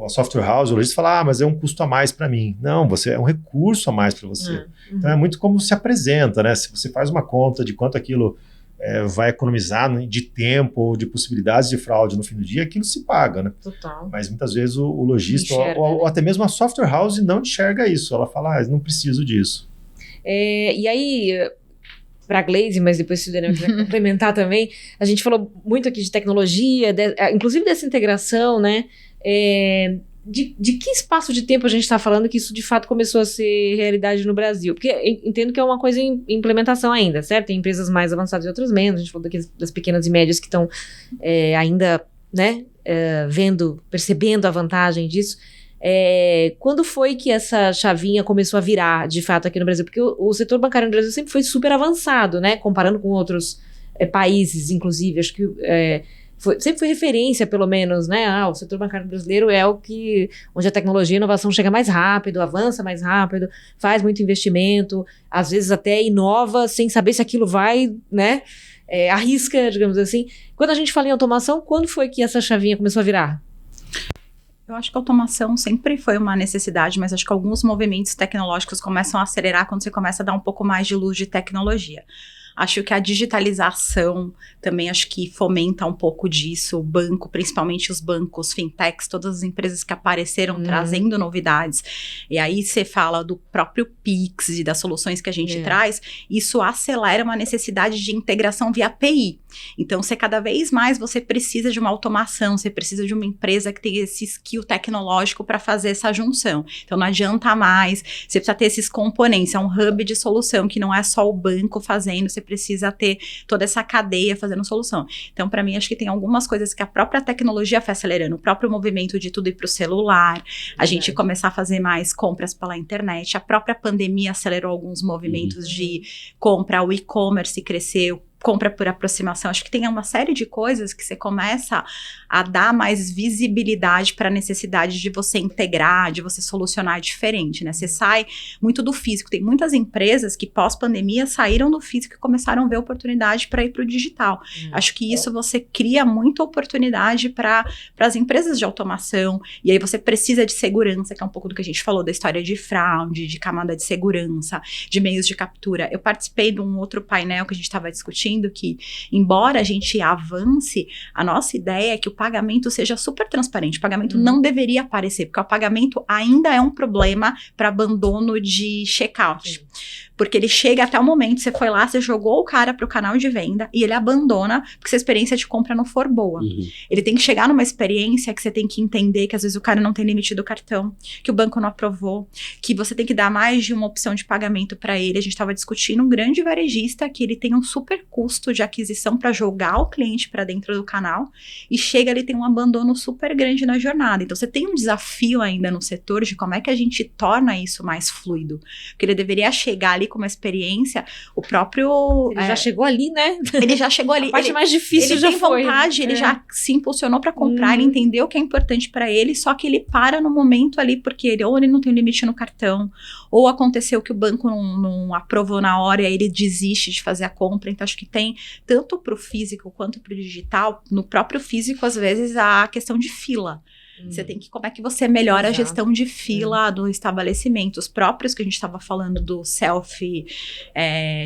software house, o lojista fala, mas é um custo a mais para mim. Não, é um recurso a mais para você. Então, é muito como se apresenta, né? Se você faz uma conta de quanto aquilo vai economizar, né, de tempo ou de possibilidades de fraude no fim do dia, aquilo se paga, né? Total. Mas muitas vezes o lojista Enxerga, ou né? até mesmo a software house não enxerga isso. Ela fala, não preciso disso. E aí, para a Glaze, mas depois se o Daniel quiser complementar também, a gente falou muito aqui de tecnologia, inclusive dessa integração, né? De que espaço de tempo a gente está falando que isso de fato começou a ser realidade no Brasil? Porque entendo que é uma coisa em implementação ainda, certo? Tem empresas mais avançadas e outras menos. A gente falou daqui das pequenas e médias que estão ainda, né, percebendo a vantagem disso. Quando foi que essa chavinha começou a virar, de fato, aqui no Brasil? Porque o setor bancário no Brasil sempre foi super avançado, né? Comparando com outros países, inclusive. Acho que sempre foi referência, pelo menos, né? O setor bancário brasileiro é onde a tecnologia e a inovação chega mais rápido, avança mais rápido, faz muito investimento, às vezes até inova sem saber se aquilo vai, né? Arrisca, digamos assim. Quando a gente fala em automação, quando foi que essa chavinha começou a virar? Eu acho que a automação sempre foi uma necessidade, mas acho que alguns movimentos tecnológicos começam a acelerar quando você começa a dar um pouco mais de luz de tecnologia. Acho que a digitalização também acho que fomenta um pouco disso. O banco, principalmente os bancos, fintechs, todas as empresas que apareceram trazendo novidades. E aí você fala do próprio Pix e das soluções que a gente traz. Isso acelera uma necessidade de integração via API. Então, cada vez mais você precisa de uma automação, você precisa de uma empresa que tenha esse skill tecnológico para fazer essa junção. Então, não adianta mais, você precisa ter esses componentes, é um hub de solução que não é só o banco fazendo, você precisa ter toda essa cadeia fazendo solução. Então, para mim, acho que tem algumas coisas que a própria tecnologia foi acelerando, o próprio movimento de tudo ir para o celular, a gente começar a fazer mais compras pela internet, a própria pandemia acelerou alguns movimentos de compra, o e-commerce cresceu, compra por aproximação. Acho que tem uma série de coisas que você começa a dar mais visibilidade para a necessidade de você integrar, de você solucionar diferente, né? Você sai muito do físico. Tem muitas empresas que pós-pandemia saíram do físico e começaram a ver oportunidade para ir para o digital. Acho que isso você cria muita oportunidade para as empresas de automação, e aí você precisa de segurança, que é um pouco do que a gente falou, da história de fraude, de camada de segurança, de meios de captura. Eu participei de um outro painel que a gente estava discutindo que, embora a gente avance, a nossa ideia é que o pagamento seja super transparente. O pagamento não deveria aparecer, porque o pagamento ainda é um problema para abandono de checkout. Porque ele chega até o momento, você foi lá, você jogou o cara para o canal de venda e ele abandona porque se a experiência de compra não for boa. Ele tem que chegar numa experiência que você tem que entender que às vezes o cara não tem limite do cartão, que o banco não aprovou, que você tem que dar mais de uma opção de pagamento para ele. A gente estava discutindo um grande varejista que ele tem um super custo de aquisição para jogar o cliente para dentro do canal e chega ali, tem um abandono super grande na jornada. Então você tem um desafio ainda no setor de como é que a gente torna isso mais fluido, porque ele deveria chegar ali com uma experiência, o próprio... Ele já chegou ali, né? Ele já chegou ali. A parte mais difícil ele já tem foi. Vontade, ele já se impulsionou para comprar, ele entendeu o que é importante para ele, só que ele para no momento ali, porque ele não tem limite no cartão, ou aconteceu que o banco não aprovou na hora e aí ele desiste de fazer a compra. Então acho que tem, tanto para o físico quanto para o digital, no próprio físico, às vezes, a questão de fila. Você tem que, como é que você melhora a gestão de fila do estabelecimento? Os próprios que a gente estava falando do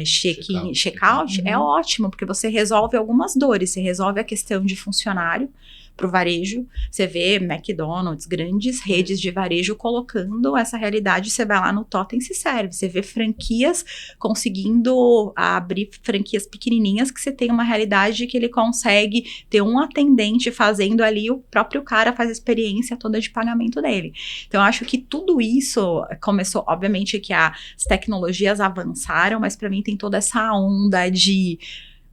check-in, check-out, é ótimo, porque você resolve algumas dores. Você resolve a questão de funcionário para o varejo. Você vê McDonald's, grandes redes de varejo colocando essa realidade. Você vai lá no Totem e se serve. Você vê franquias conseguindo abrir franquias pequenininhas que você tem uma realidade que ele consegue ter um atendente fazendo ali, o próprio cara faz a experiência toda de pagamento dele. Então, eu acho que tudo isso começou, obviamente que as tecnologias avançaram, mas para mim tem toda essa onda de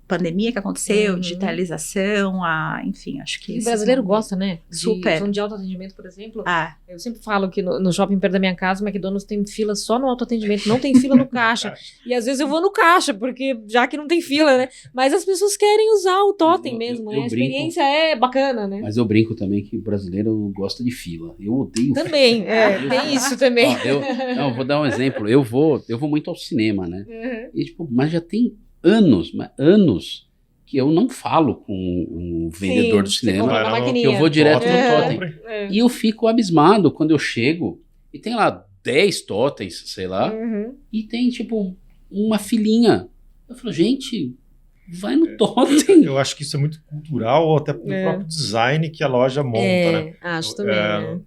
pandemia que aconteceu, digitalização, enfim, acho que... O brasileiro gosta, né? Super. De autoatendimento, por exemplo. Eu sempre falo que no shopping perto da minha casa, o McDonald's tem fila só no autoatendimento, não tem fila no caixa. E às vezes eu vou no caixa, porque já que não tem fila, né? Mas as pessoas querem usar o totem mesmo, né? A experiência é bacana, né? Mas eu brinco também que o brasileiro gosta de fila. Eu odeio também, fila. Tem isso também. Eu vou dar um exemplo. Eu vou muito ao cinema, né? E, mas já tem anos que eu não falo com o vendedor do cinema, que eu vou direto no totem. E eu fico abismado quando eu chego e tem lá 10 totens, sei lá, e tem tipo uma filinha. Eu falo, gente, vai no Totem. Eu acho que isso é muito cultural, ou até pelo próprio design que a loja monta, né? Acho também.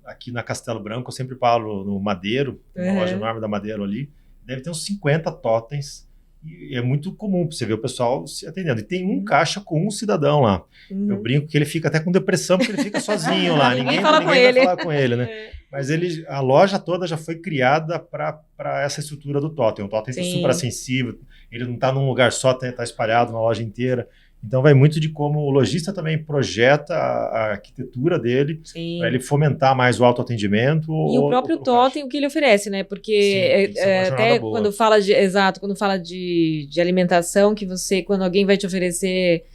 Aqui na Castelo Branco, eu sempre falo no Madeiro, uma loja enorme da Madeiro ali, deve ter uns 50 totens, e é muito comum você ver o pessoal se atendendo. E tem um caixa com um cidadão lá. Eu brinco que ele fica até com depressão, porque ele fica sozinho lá. Ninguém fala com ele. vai falar com ele, né? Mas a loja toda já foi criada para essa estrutura do totem. O totem é super acessível, ele não está num lugar só, está espalhado na loja inteira. Então vai muito de como o lojista também projeta a arquitetura dele para ele fomentar mais o autoatendimento. E o próprio totem, o que ele oferece, né? Porque até quando fala de alimentação, que quando alguém vai te oferecer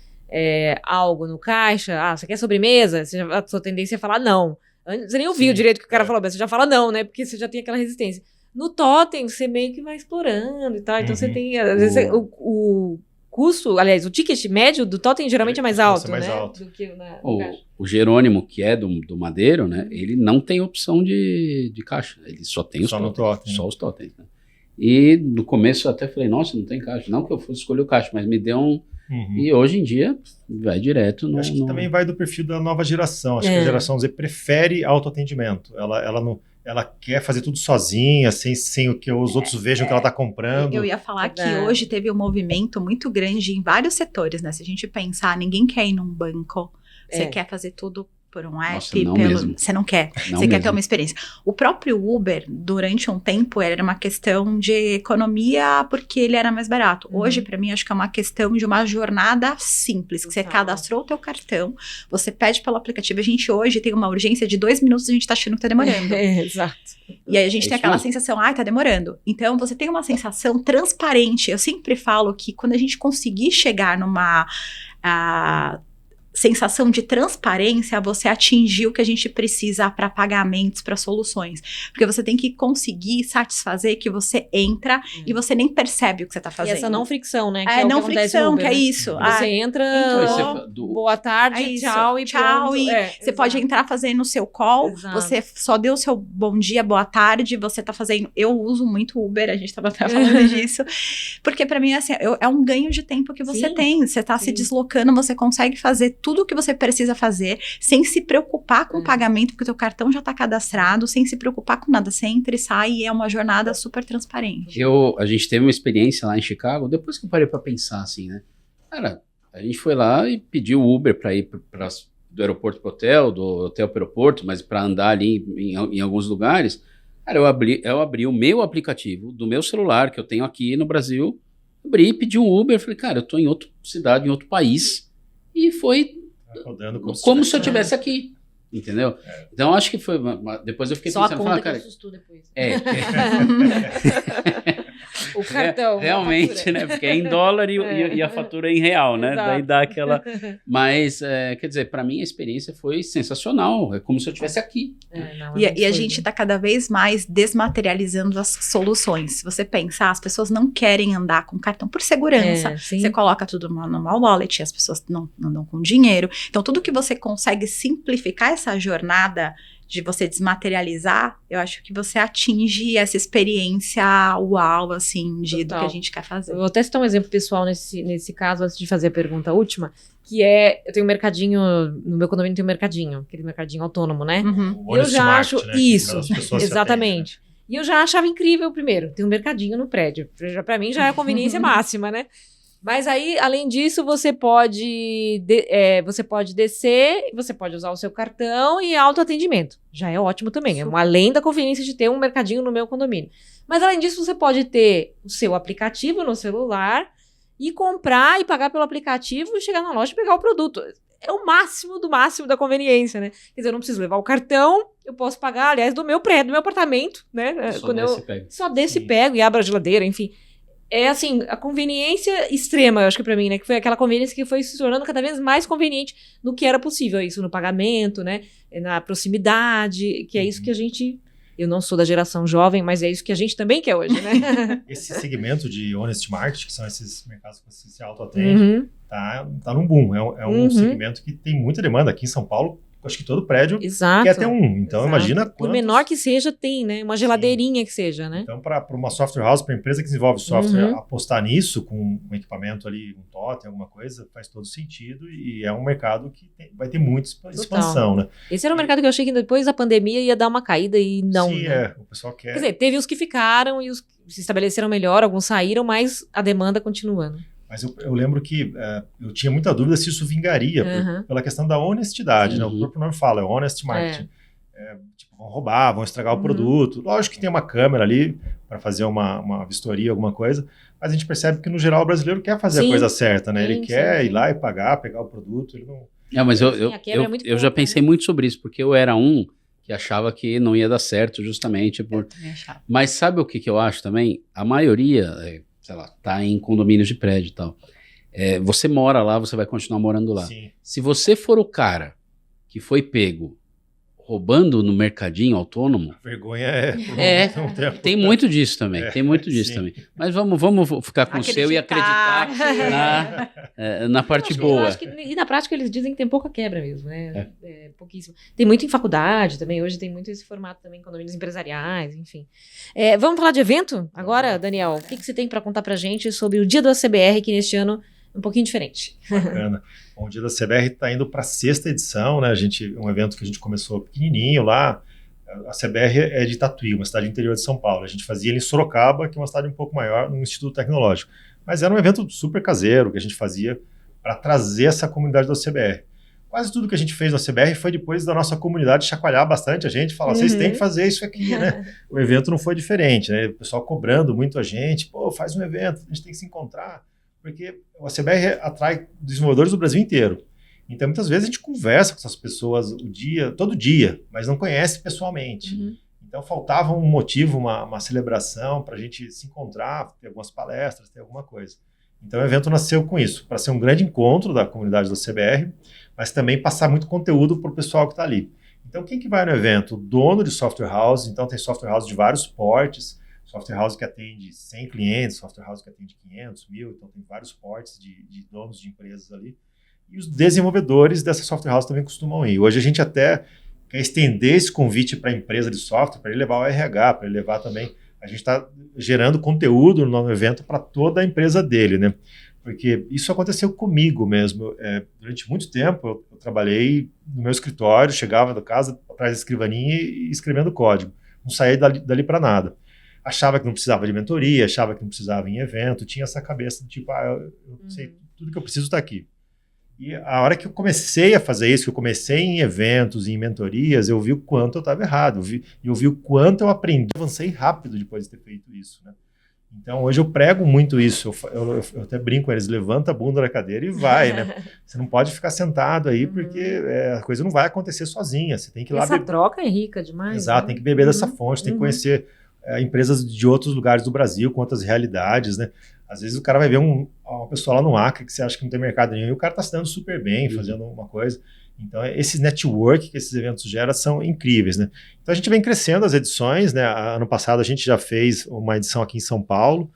algo no caixa, você quer sobremesa? A sua tendência é falar não. Você nem ouviu direito o que o cara falou, mas você já fala não, né? Porque você já tem aquela resistência. No totem, você meio que vai explorando e tal. Então você tem, às vezes, o custo, aliás, o ticket médio do totem geralmente é mais alto, né? Do que o Jerônimo, que é do Madeiro, né? Ele não tem opção de caixa. Ele só tem os totens. Só os totens, né? E no começo eu até falei, nossa, não tem caixa. Não que eu fosse escolher o caixa, mas me deu um... E hoje em dia vai direto no... Acho que também vai do perfil da nova geração. Acho que a geração Z prefere autoatendimento. Ela quer fazer tudo sozinha, sem o que os outros vejam que ela está comprando. Eu ia falar que hoje teve um movimento muito grande em vários setores, né? Se a gente pensar, ninguém quer ir num banco, você quer fazer tudo por um app, você não quer, você quer ter uma experiência. O próprio Uber, durante um tempo, era uma questão de economia porque ele era mais barato. Hoje, para mim, acho que é uma questão de uma jornada simples, que você cadastrou o teu cartão, você pede pelo aplicativo. A gente hoje tem uma urgência de 2 minutos e a gente tá achando que tá demorando. Exato. E aí a gente tem aquela sensação, tá demorando. Então, você tem uma sensação transparente. Eu sempre falo que quando a gente conseguir chegar numa... sensação de transparência, você atingir o que a gente precisa para pagamentos, para soluções. Porque você tem que conseguir satisfazer que você entra e você nem percebe o que você está fazendo. E essa não fricção, né? Que não fricção, Uber, que é isso. Você entra, boa tarde, tchau e tchau. E você pode entrar fazendo o seu call, você só deu o seu bom dia, boa tarde, você tá fazendo... Eu uso muito Uber, a gente estava até falando disso, porque para mim, assim, é um ganho de tempo que você tem. Você tá se deslocando, você consegue fazer tudo o que você precisa fazer, sem se preocupar com o pagamento, porque o teu cartão já está cadastrado, sem se preocupar com nada. Você entra e sai, e é uma jornada super transparente. A gente teve uma experiência lá em Chicago, depois que eu parei para pensar assim, né? Cara, a gente foi lá e pediu Uber para ir do aeroporto para o hotel, do hotel para o aeroporto, mas para andar ali em alguns lugares. Cara, eu abri o meu aplicativo do meu celular, que eu tenho aqui no Brasil, abri, pedi um Uber, falei, cara, eu tô em outra cidade, em outro país, e foi como se eu estivesse aqui, entendeu? Então, acho que foi... Depois eu fiquei pensando... Só a conta que assustou depois. O cartão. Realmente, né? Porque é em dólar e a fatura é em real, né? Exato. Daí dá aquela... Mas, quer dizer, para mim a experiência foi sensacional. É como se eu estivesse aqui. E a gente está cada vez mais desmaterializando as soluções. Se você pensar, as pessoas não querem andar com cartão por segurança. Você coloca tudo no wallet, as pessoas não andam com dinheiro. Então, tudo que você consegue simplificar essa jornada de você desmaterializar, eu acho que você atinge essa experiência uau, assim, do que a gente quer fazer. Eu vou até citar um exemplo pessoal nesse caso, antes de fazer a pergunta última, que eu tenho um mercadinho, no meu condomínio tem um mercadinho, aquele mercadinho autônomo, né? Uhum. E eu já Smart, acho né? isso, exatamente. E eu já achava incrível, primeiro, ter um mercadinho no prédio. Pra mim já é a conveniência máxima, né? Mas aí, além disso, você pode descer, você pode usar o seu cartão e autoatendimento. Já é ótimo também. Super. Além da conveniência de ter um mercadinho no meu condomínio. Mas além disso, você pode ter o seu aplicativo no celular e comprar e pagar pelo aplicativo e chegar na loja e pegar o produto. É o máximo do máximo da conveniência, né? Quer dizer, eu não preciso levar o cartão, eu posso pagar, aliás, do meu prédio, do meu apartamento, né? Só desço e pego e abro a geladeira, enfim. É assim, a conveniência extrema, eu acho que pra mim, né? Que foi aquela conveniência que foi se tornando cada vez mais conveniente no que era possível. Isso no pagamento, né? Na proximidade, que é isso que a gente... Eu não sou da geração jovem, mas é isso que a gente também quer hoje, né? Esse segmento de honest market, que são esses mercados que se autoatende, tá num boom. É um segmento que tem muita demanda. Aqui em São Paulo, acho que todo prédio Exato. quer ter um. Então, imagina quantos... Por menor que seja, tem, né? Uma geladeirinha que seja, né? Então, para uma software house, para a empresa que desenvolve software, apostar nisso com um equipamento ali, um totem, alguma coisa, faz todo sentido e é um mercado que vai ter muita expansão, né? Esse era um mercado que eu achei que depois da pandemia ia dar uma caída e não. Sim, né? o pessoal quer... Quer dizer, teve os que ficaram e os que se estabeleceram melhor, alguns saíram, mas a demanda continuando. Mas eu lembro que eu tinha muita dúvida se isso vingaria, pela questão da honestidade, né? O próprio nome fala, é honest marketing. Tipo, vão roubar, vão estragar o produto. Lógico que tem uma câmera ali para fazer uma vistoria, alguma coisa, mas a gente percebe que, no geral, o brasileiro quer fazer a coisa certa, né? Ele quer ir lá e pagar, pegar o produto, ele não... Mas eu já pensei muito sobre isso, porque eu era um que achava que não ia dar certo justamente por... Mas sabe o que eu acho também? A maioria, sei lá, tá em condomínios de prédio e tal. Você mora lá, você vai continuar morando lá. Sim. Se você for o cara que foi pego roubando no mercadinho autônomo... A vergonha tem muito disso também, tem muito disso também. Mas vamos ficar com o seu e acreditar na parte boa. Eu acho que, e na prática eles dizem que tem pouca quebra mesmo, né? Pouquíssimo. Tem muito em faculdade também, hoje tem muito esse formato também, condomínios empresariais, enfim. Vamos falar de evento agora, Daniel? O que você tem para contar pra gente sobre o Dia do ACBR, que neste ano é um pouquinho diferente? Bacana. Bom, o Dia da CBR está indo para a 6ª edição, né? Um evento que a gente começou pequenininho lá. A CBR é de Tatuí, uma cidade interior de São Paulo. A gente fazia ele em Sorocaba, que é uma cidade um pouco maior, num instituto tecnológico. Mas era um evento super caseiro que a gente fazia para trazer essa comunidade da CBR. Quase tudo que a gente fez na CBR foi depois da nossa comunidade chacoalhar bastante a gente, falar, vocês têm que fazer isso aqui, né? O evento não foi diferente, né? O pessoal cobrando muito a gente, pô, faz um evento, a gente tem que se encontrar. Porque a CBR atrai desenvolvedores do Brasil inteiro. Então, muitas vezes a gente conversa com essas pessoas todo dia, mas não conhece pessoalmente. Então, faltava um motivo, uma celebração para a gente se encontrar, ter algumas palestras, ter alguma coisa. Então, o evento nasceu com isso, para ser um grande encontro da comunidade da CBR, mas também passar muito conteúdo para o pessoal que está ali. Então, quem que vai no evento? O dono de software house, então tem software house de vários portes, software house que atende 100 clientes, software house que atende 500, 1000, então tem vários portes de donos de empresas ali. E os desenvolvedores dessa software house também costumam ir. Hoje a gente até quer estender esse convite para a empresa de software, para ele levar o RH, para ele levar também... A gente está gerando conteúdo no evento para toda a empresa dele, né? Porque isso aconteceu comigo mesmo. Durante muito tempo eu trabalhei no meu escritório, chegava da casa, atrás da escrivaninha e escrevendo código. Não saía dali para nada. Achava que não precisava de mentoria, achava que não precisava em evento, tinha essa cabeça de tipo, eu sei, tudo que eu preciso está aqui. E a hora que eu comecei a fazer isso, que eu comecei em eventos, em mentorias, eu vi o quanto eu estava errado, eu vi o quanto eu aprendi, avancei rápido depois de ter feito isso, né? Então, hoje eu prego muito isso, eu até brinco com eles, levanta a bunda da cadeira e vai, né? Você não pode ficar sentado aí, porque a coisa não vai acontecer sozinha, você tem que ir lá... Essa troca é rica demais. Exato, né? Tem que beber dessa fonte, tem que conhecer empresas de outros lugares do Brasil, com outras realidades, né? Às vezes o cara vai ver uma pessoa lá no Acre que você acha que não tem mercado nenhum e o cara está se dando super bem, fazendo uma coisa. Então, esses network que esses eventos geram são incríveis, né? Então, a gente vem crescendo as edições, né? Ano passado a gente já fez uma edição aqui em São Paulo.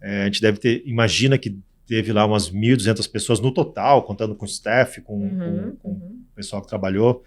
A gente deve ter, imagina que teve lá umas 1.200 pessoas no total, contando com staff, com o pessoal que trabalhou.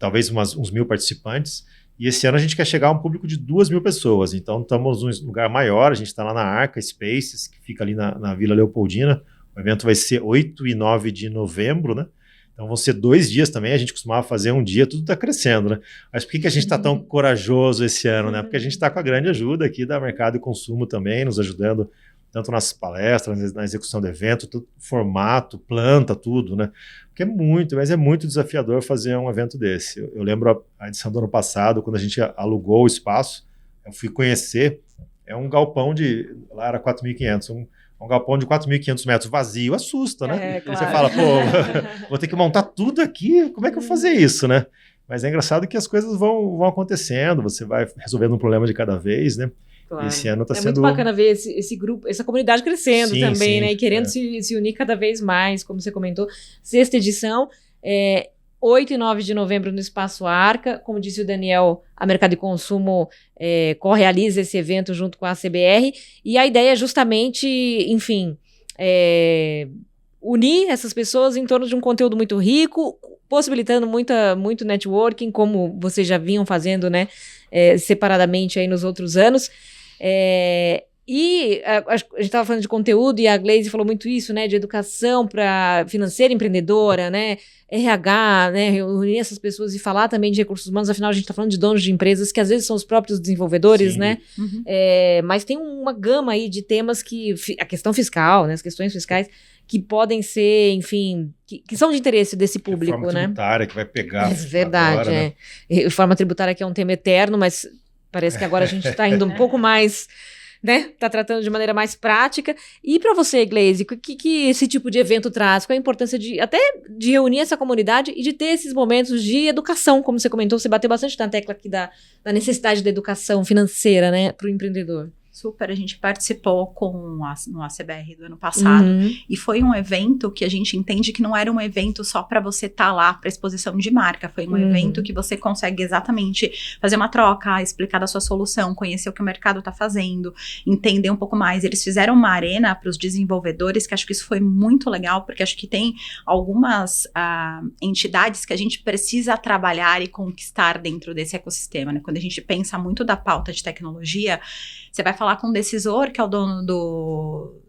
Talvez uns 1.000 participantes. E esse ano a gente quer chegar a um público de 2.000 pessoas. Então, estamos num lugar maior. A gente está lá na Arca Spaces, que fica ali na Vila Leopoldina. O evento vai ser 8 e 9 de novembro, né? Então vão ser 2 dias também, a gente costumava fazer um dia, tudo está crescendo, né? Mas por que a gente está tão corajoso esse ano, né? Porque a gente está com a grande ajuda aqui da Mercado e Consumo também, nos ajudando tanto nas palestras, na execução do evento, tudo, formato, planta, tudo, né? Porque mas é muito desafiador fazer um evento desse. Eu lembro a edição do ano passado, quando a gente alugou o espaço, eu fui conhecer, um galpão lá era 4.500, um galpão de 4.500 metros vazio, assusta, né? Claro. Você fala, pô, vou ter que montar tudo aqui, como é que eu vou fazer isso, né? Mas é engraçado que as coisas vão acontecendo, você vai resolvendo um problema de cada vez, né? Claro. Esse ano está sendo... muito bacana ver esse grupo, essa comunidade crescendo também, sim, né? E querendo se unir cada vez mais, como você comentou. 6ª edição, 8 e 9 de novembro no Espaço Arca. Como disse o Daniel, a Mercado e Consumo realiza esse evento junto com a CBR. E a ideia é justamente, enfim, unir essas pessoas em torno de um conteúdo muito rico, possibilitando muito networking, como vocês já vinham fazendo, né, separadamente aí nos outros anos. E a gente estava falando de conteúdo e a Glaze falou muito isso, né, de educação para financeira empreendedora, né, RH, né, reunir essas pessoas e falar também de recursos humanos. Afinal, a gente está falando de donos de empresas que às vezes são os próprios desenvolvedores, sim, né, mas tem uma gama aí de temas que, a questão fiscal, né, as questões fiscais que podem ser, enfim, que são de interesse desse público, né. Reforma tributária que vai pegar. Verdade, agora, né. Reforma tributária que é um tema eterno, mas parece que agora a gente está indo um pouco mais... né? Tá tratando de maneira mais prática. E para você, Glaze, o que esse tipo de evento traz? Qual a importância até de reunir essa comunidade e de ter esses momentos de educação, como você comentou, você bateu bastante na tecla aqui da necessidade da educação financeira, né, para o empreendedor. Super, a gente participou no ACBR do ano passado, e foi um evento que a gente entende que não era um evento só para você estar lá para exposição de marca, foi um evento que você consegue exatamente fazer uma troca, explicar da sua solução, conhecer o que o mercado está fazendo, entender um pouco mais. Eles fizeram uma arena para os desenvolvedores, que acho que isso foi muito legal, porque acho que tem algumas entidades que a gente precisa trabalhar e conquistar dentro desse ecossistema, né? Quando a gente pensa muito da pauta de tecnologia, você vai falar com o decisor, que é o dono do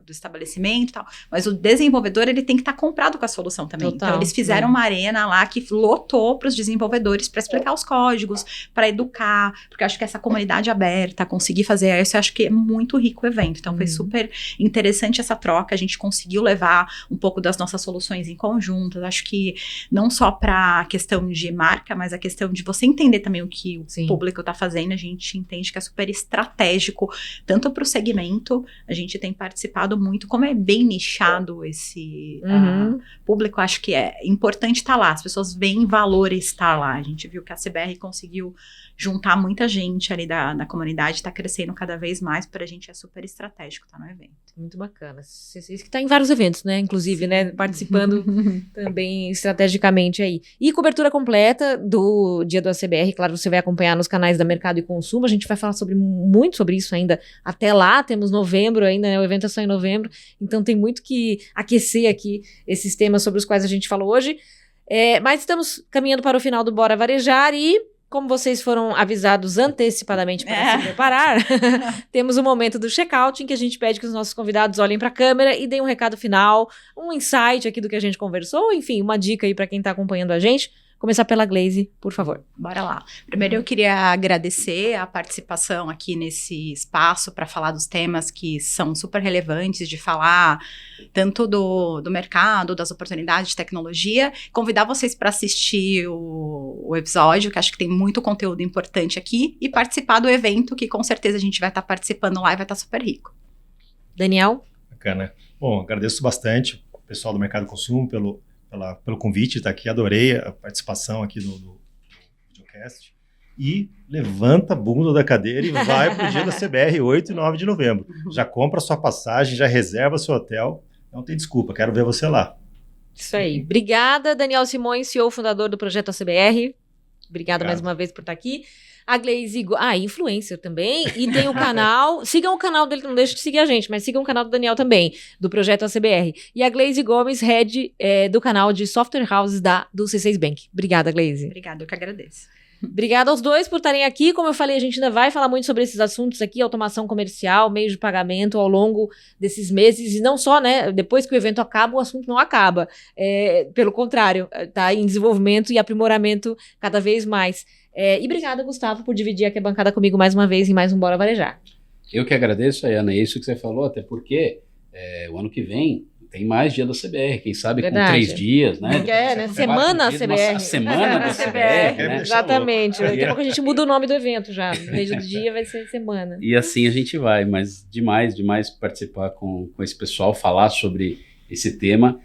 estabelecimento e tal, mas o desenvolvedor, ele tem que estar comprado com a solução também. Total, então, eles fizeram uma arena lá que lotou para os desenvolvedores para explicar os códigos, para educar, porque eu acho que essa comunidade aberta, conseguir fazer isso, eu acho que é muito rico o evento. Então, foi super interessante essa troca, a gente conseguiu levar um pouco das nossas soluções em conjunto. Eu acho que não só para a questão de marca, mas a questão de você entender também o que o público está fazendo, a gente entende que é super estratégico, tanto para o segmento, a gente tem participado muito, como é bem nichado esse público, acho que é importante estar lá, as pessoas veem valor estar lá. A gente viu que a CBR conseguiu juntar muita gente ali da comunidade, está crescendo cada vez mais, para a gente é super estratégico estar no evento. Muito bacana. Você que está em vários eventos, né, inclusive, né, participando também estrategicamente aí. E cobertura completa do dia do ACBR, claro, você vai acompanhar nos canais da Mercado e Consumo, a gente vai falar muito sobre isso ainda até lá, temos novembro ainda, né, o evento é só em novembro, então tem muito que aquecer aqui esses temas sobre os quais a gente falou hoje, mas estamos caminhando para o final do Bora Varejar e, como vocês foram avisados antecipadamente para se preparar, temos o momento do check-out, em que a gente pede que os nossos convidados olhem para a câmera e deem um recado final, um insight aqui do que a gente conversou, enfim, uma dica aí para quem está acompanhando a gente. Começar pela Glaze, por favor. Bora lá. Primeiro eu queria agradecer a participação aqui nesse espaço para falar dos temas que são super relevantes, de falar tanto do mercado, das oportunidades de tecnologia. Convidar vocês para assistir o episódio, que acho que tem muito conteúdo importante aqui, e participar do evento, que com certeza a gente vai estar participando lá e vai estar super rico. Daniel? Bacana. Bom, agradeço bastante o pessoal do Mercado Consumo pelo convite, tá aqui, adorei a participação aqui no videocast, e levanta a bunda da cadeira e vai pro dia da CBR, 8 e 9 de novembro. Já compra sua passagem, já reserva seu hotel, não tem desculpa, quero ver você lá. Isso aí. Obrigada, Daniel Simões, CEO fundador do Projeto ACBR. Obrigada mais uma vez por estar aqui. A Glaze, influencer também, e tem o canal, sigam o canal dele, não deixe de seguir a gente, mas sigam o canal do Daniel também, do Projeto ACBR. E a Glaze Gomes, head do canal de Software Houses do C6 Bank. Obrigada, Glaze. Obrigada, eu que agradeço. Obrigada aos dois por estarem aqui. Como eu falei, a gente ainda vai falar muito sobre esses assuntos aqui, automação comercial, meios de pagamento ao longo desses meses, e não só, né, depois que o evento acaba, o assunto não acaba. Pelo contrário, está em desenvolvimento e aprimoramento cada vez mais. E obrigada, Gustavo, por dividir aqui a bancada comigo mais uma vez em mais um Bora Varejar. Eu que agradeço, Ayana, isso que você falou, até porque o ano que vem tem mais dia da CBR, quem sabe com 3 dias, né? Né? Semana dias, CBR. A semana da CBR, né? Exatamente. Daqui a pouco a gente muda o nome do evento já. Em vez do dia vai ser semana. E assim a gente vai, mas demais participar com esse pessoal, falar sobre esse tema,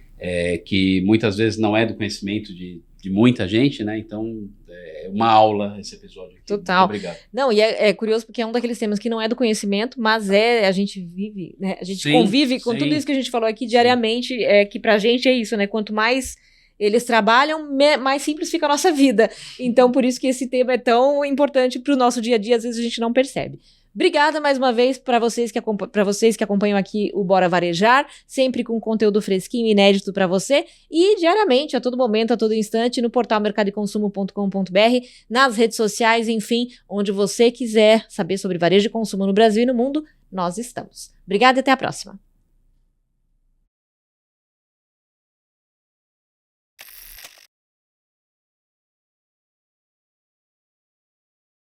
que muitas vezes não é do conhecimento de muita gente, né? Então, é uma aula esse episódio aqui. Total. Muito obrigado. Não, e é curioso porque é um daqueles temas que não é do conhecimento, mas a gente vive, né? A gente convive com tudo isso que a gente falou aqui diariamente, que pra gente é isso, né? Quanto mais eles trabalham, mais simples fica a nossa vida. Então, por isso que esse tema é tão importante pro nosso dia a dia, às vezes a gente não percebe. Obrigada mais uma vez para vocês que acompanham aqui o Bora Varejar, sempre com conteúdo fresquinho e inédito para você, e diariamente, a todo momento, a todo instante, no portal mercadoeconsumo.com.br, nas redes sociais, enfim, onde você quiser saber sobre varejo e consumo no Brasil e no mundo, nós estamos. Obrigada e até a próxima.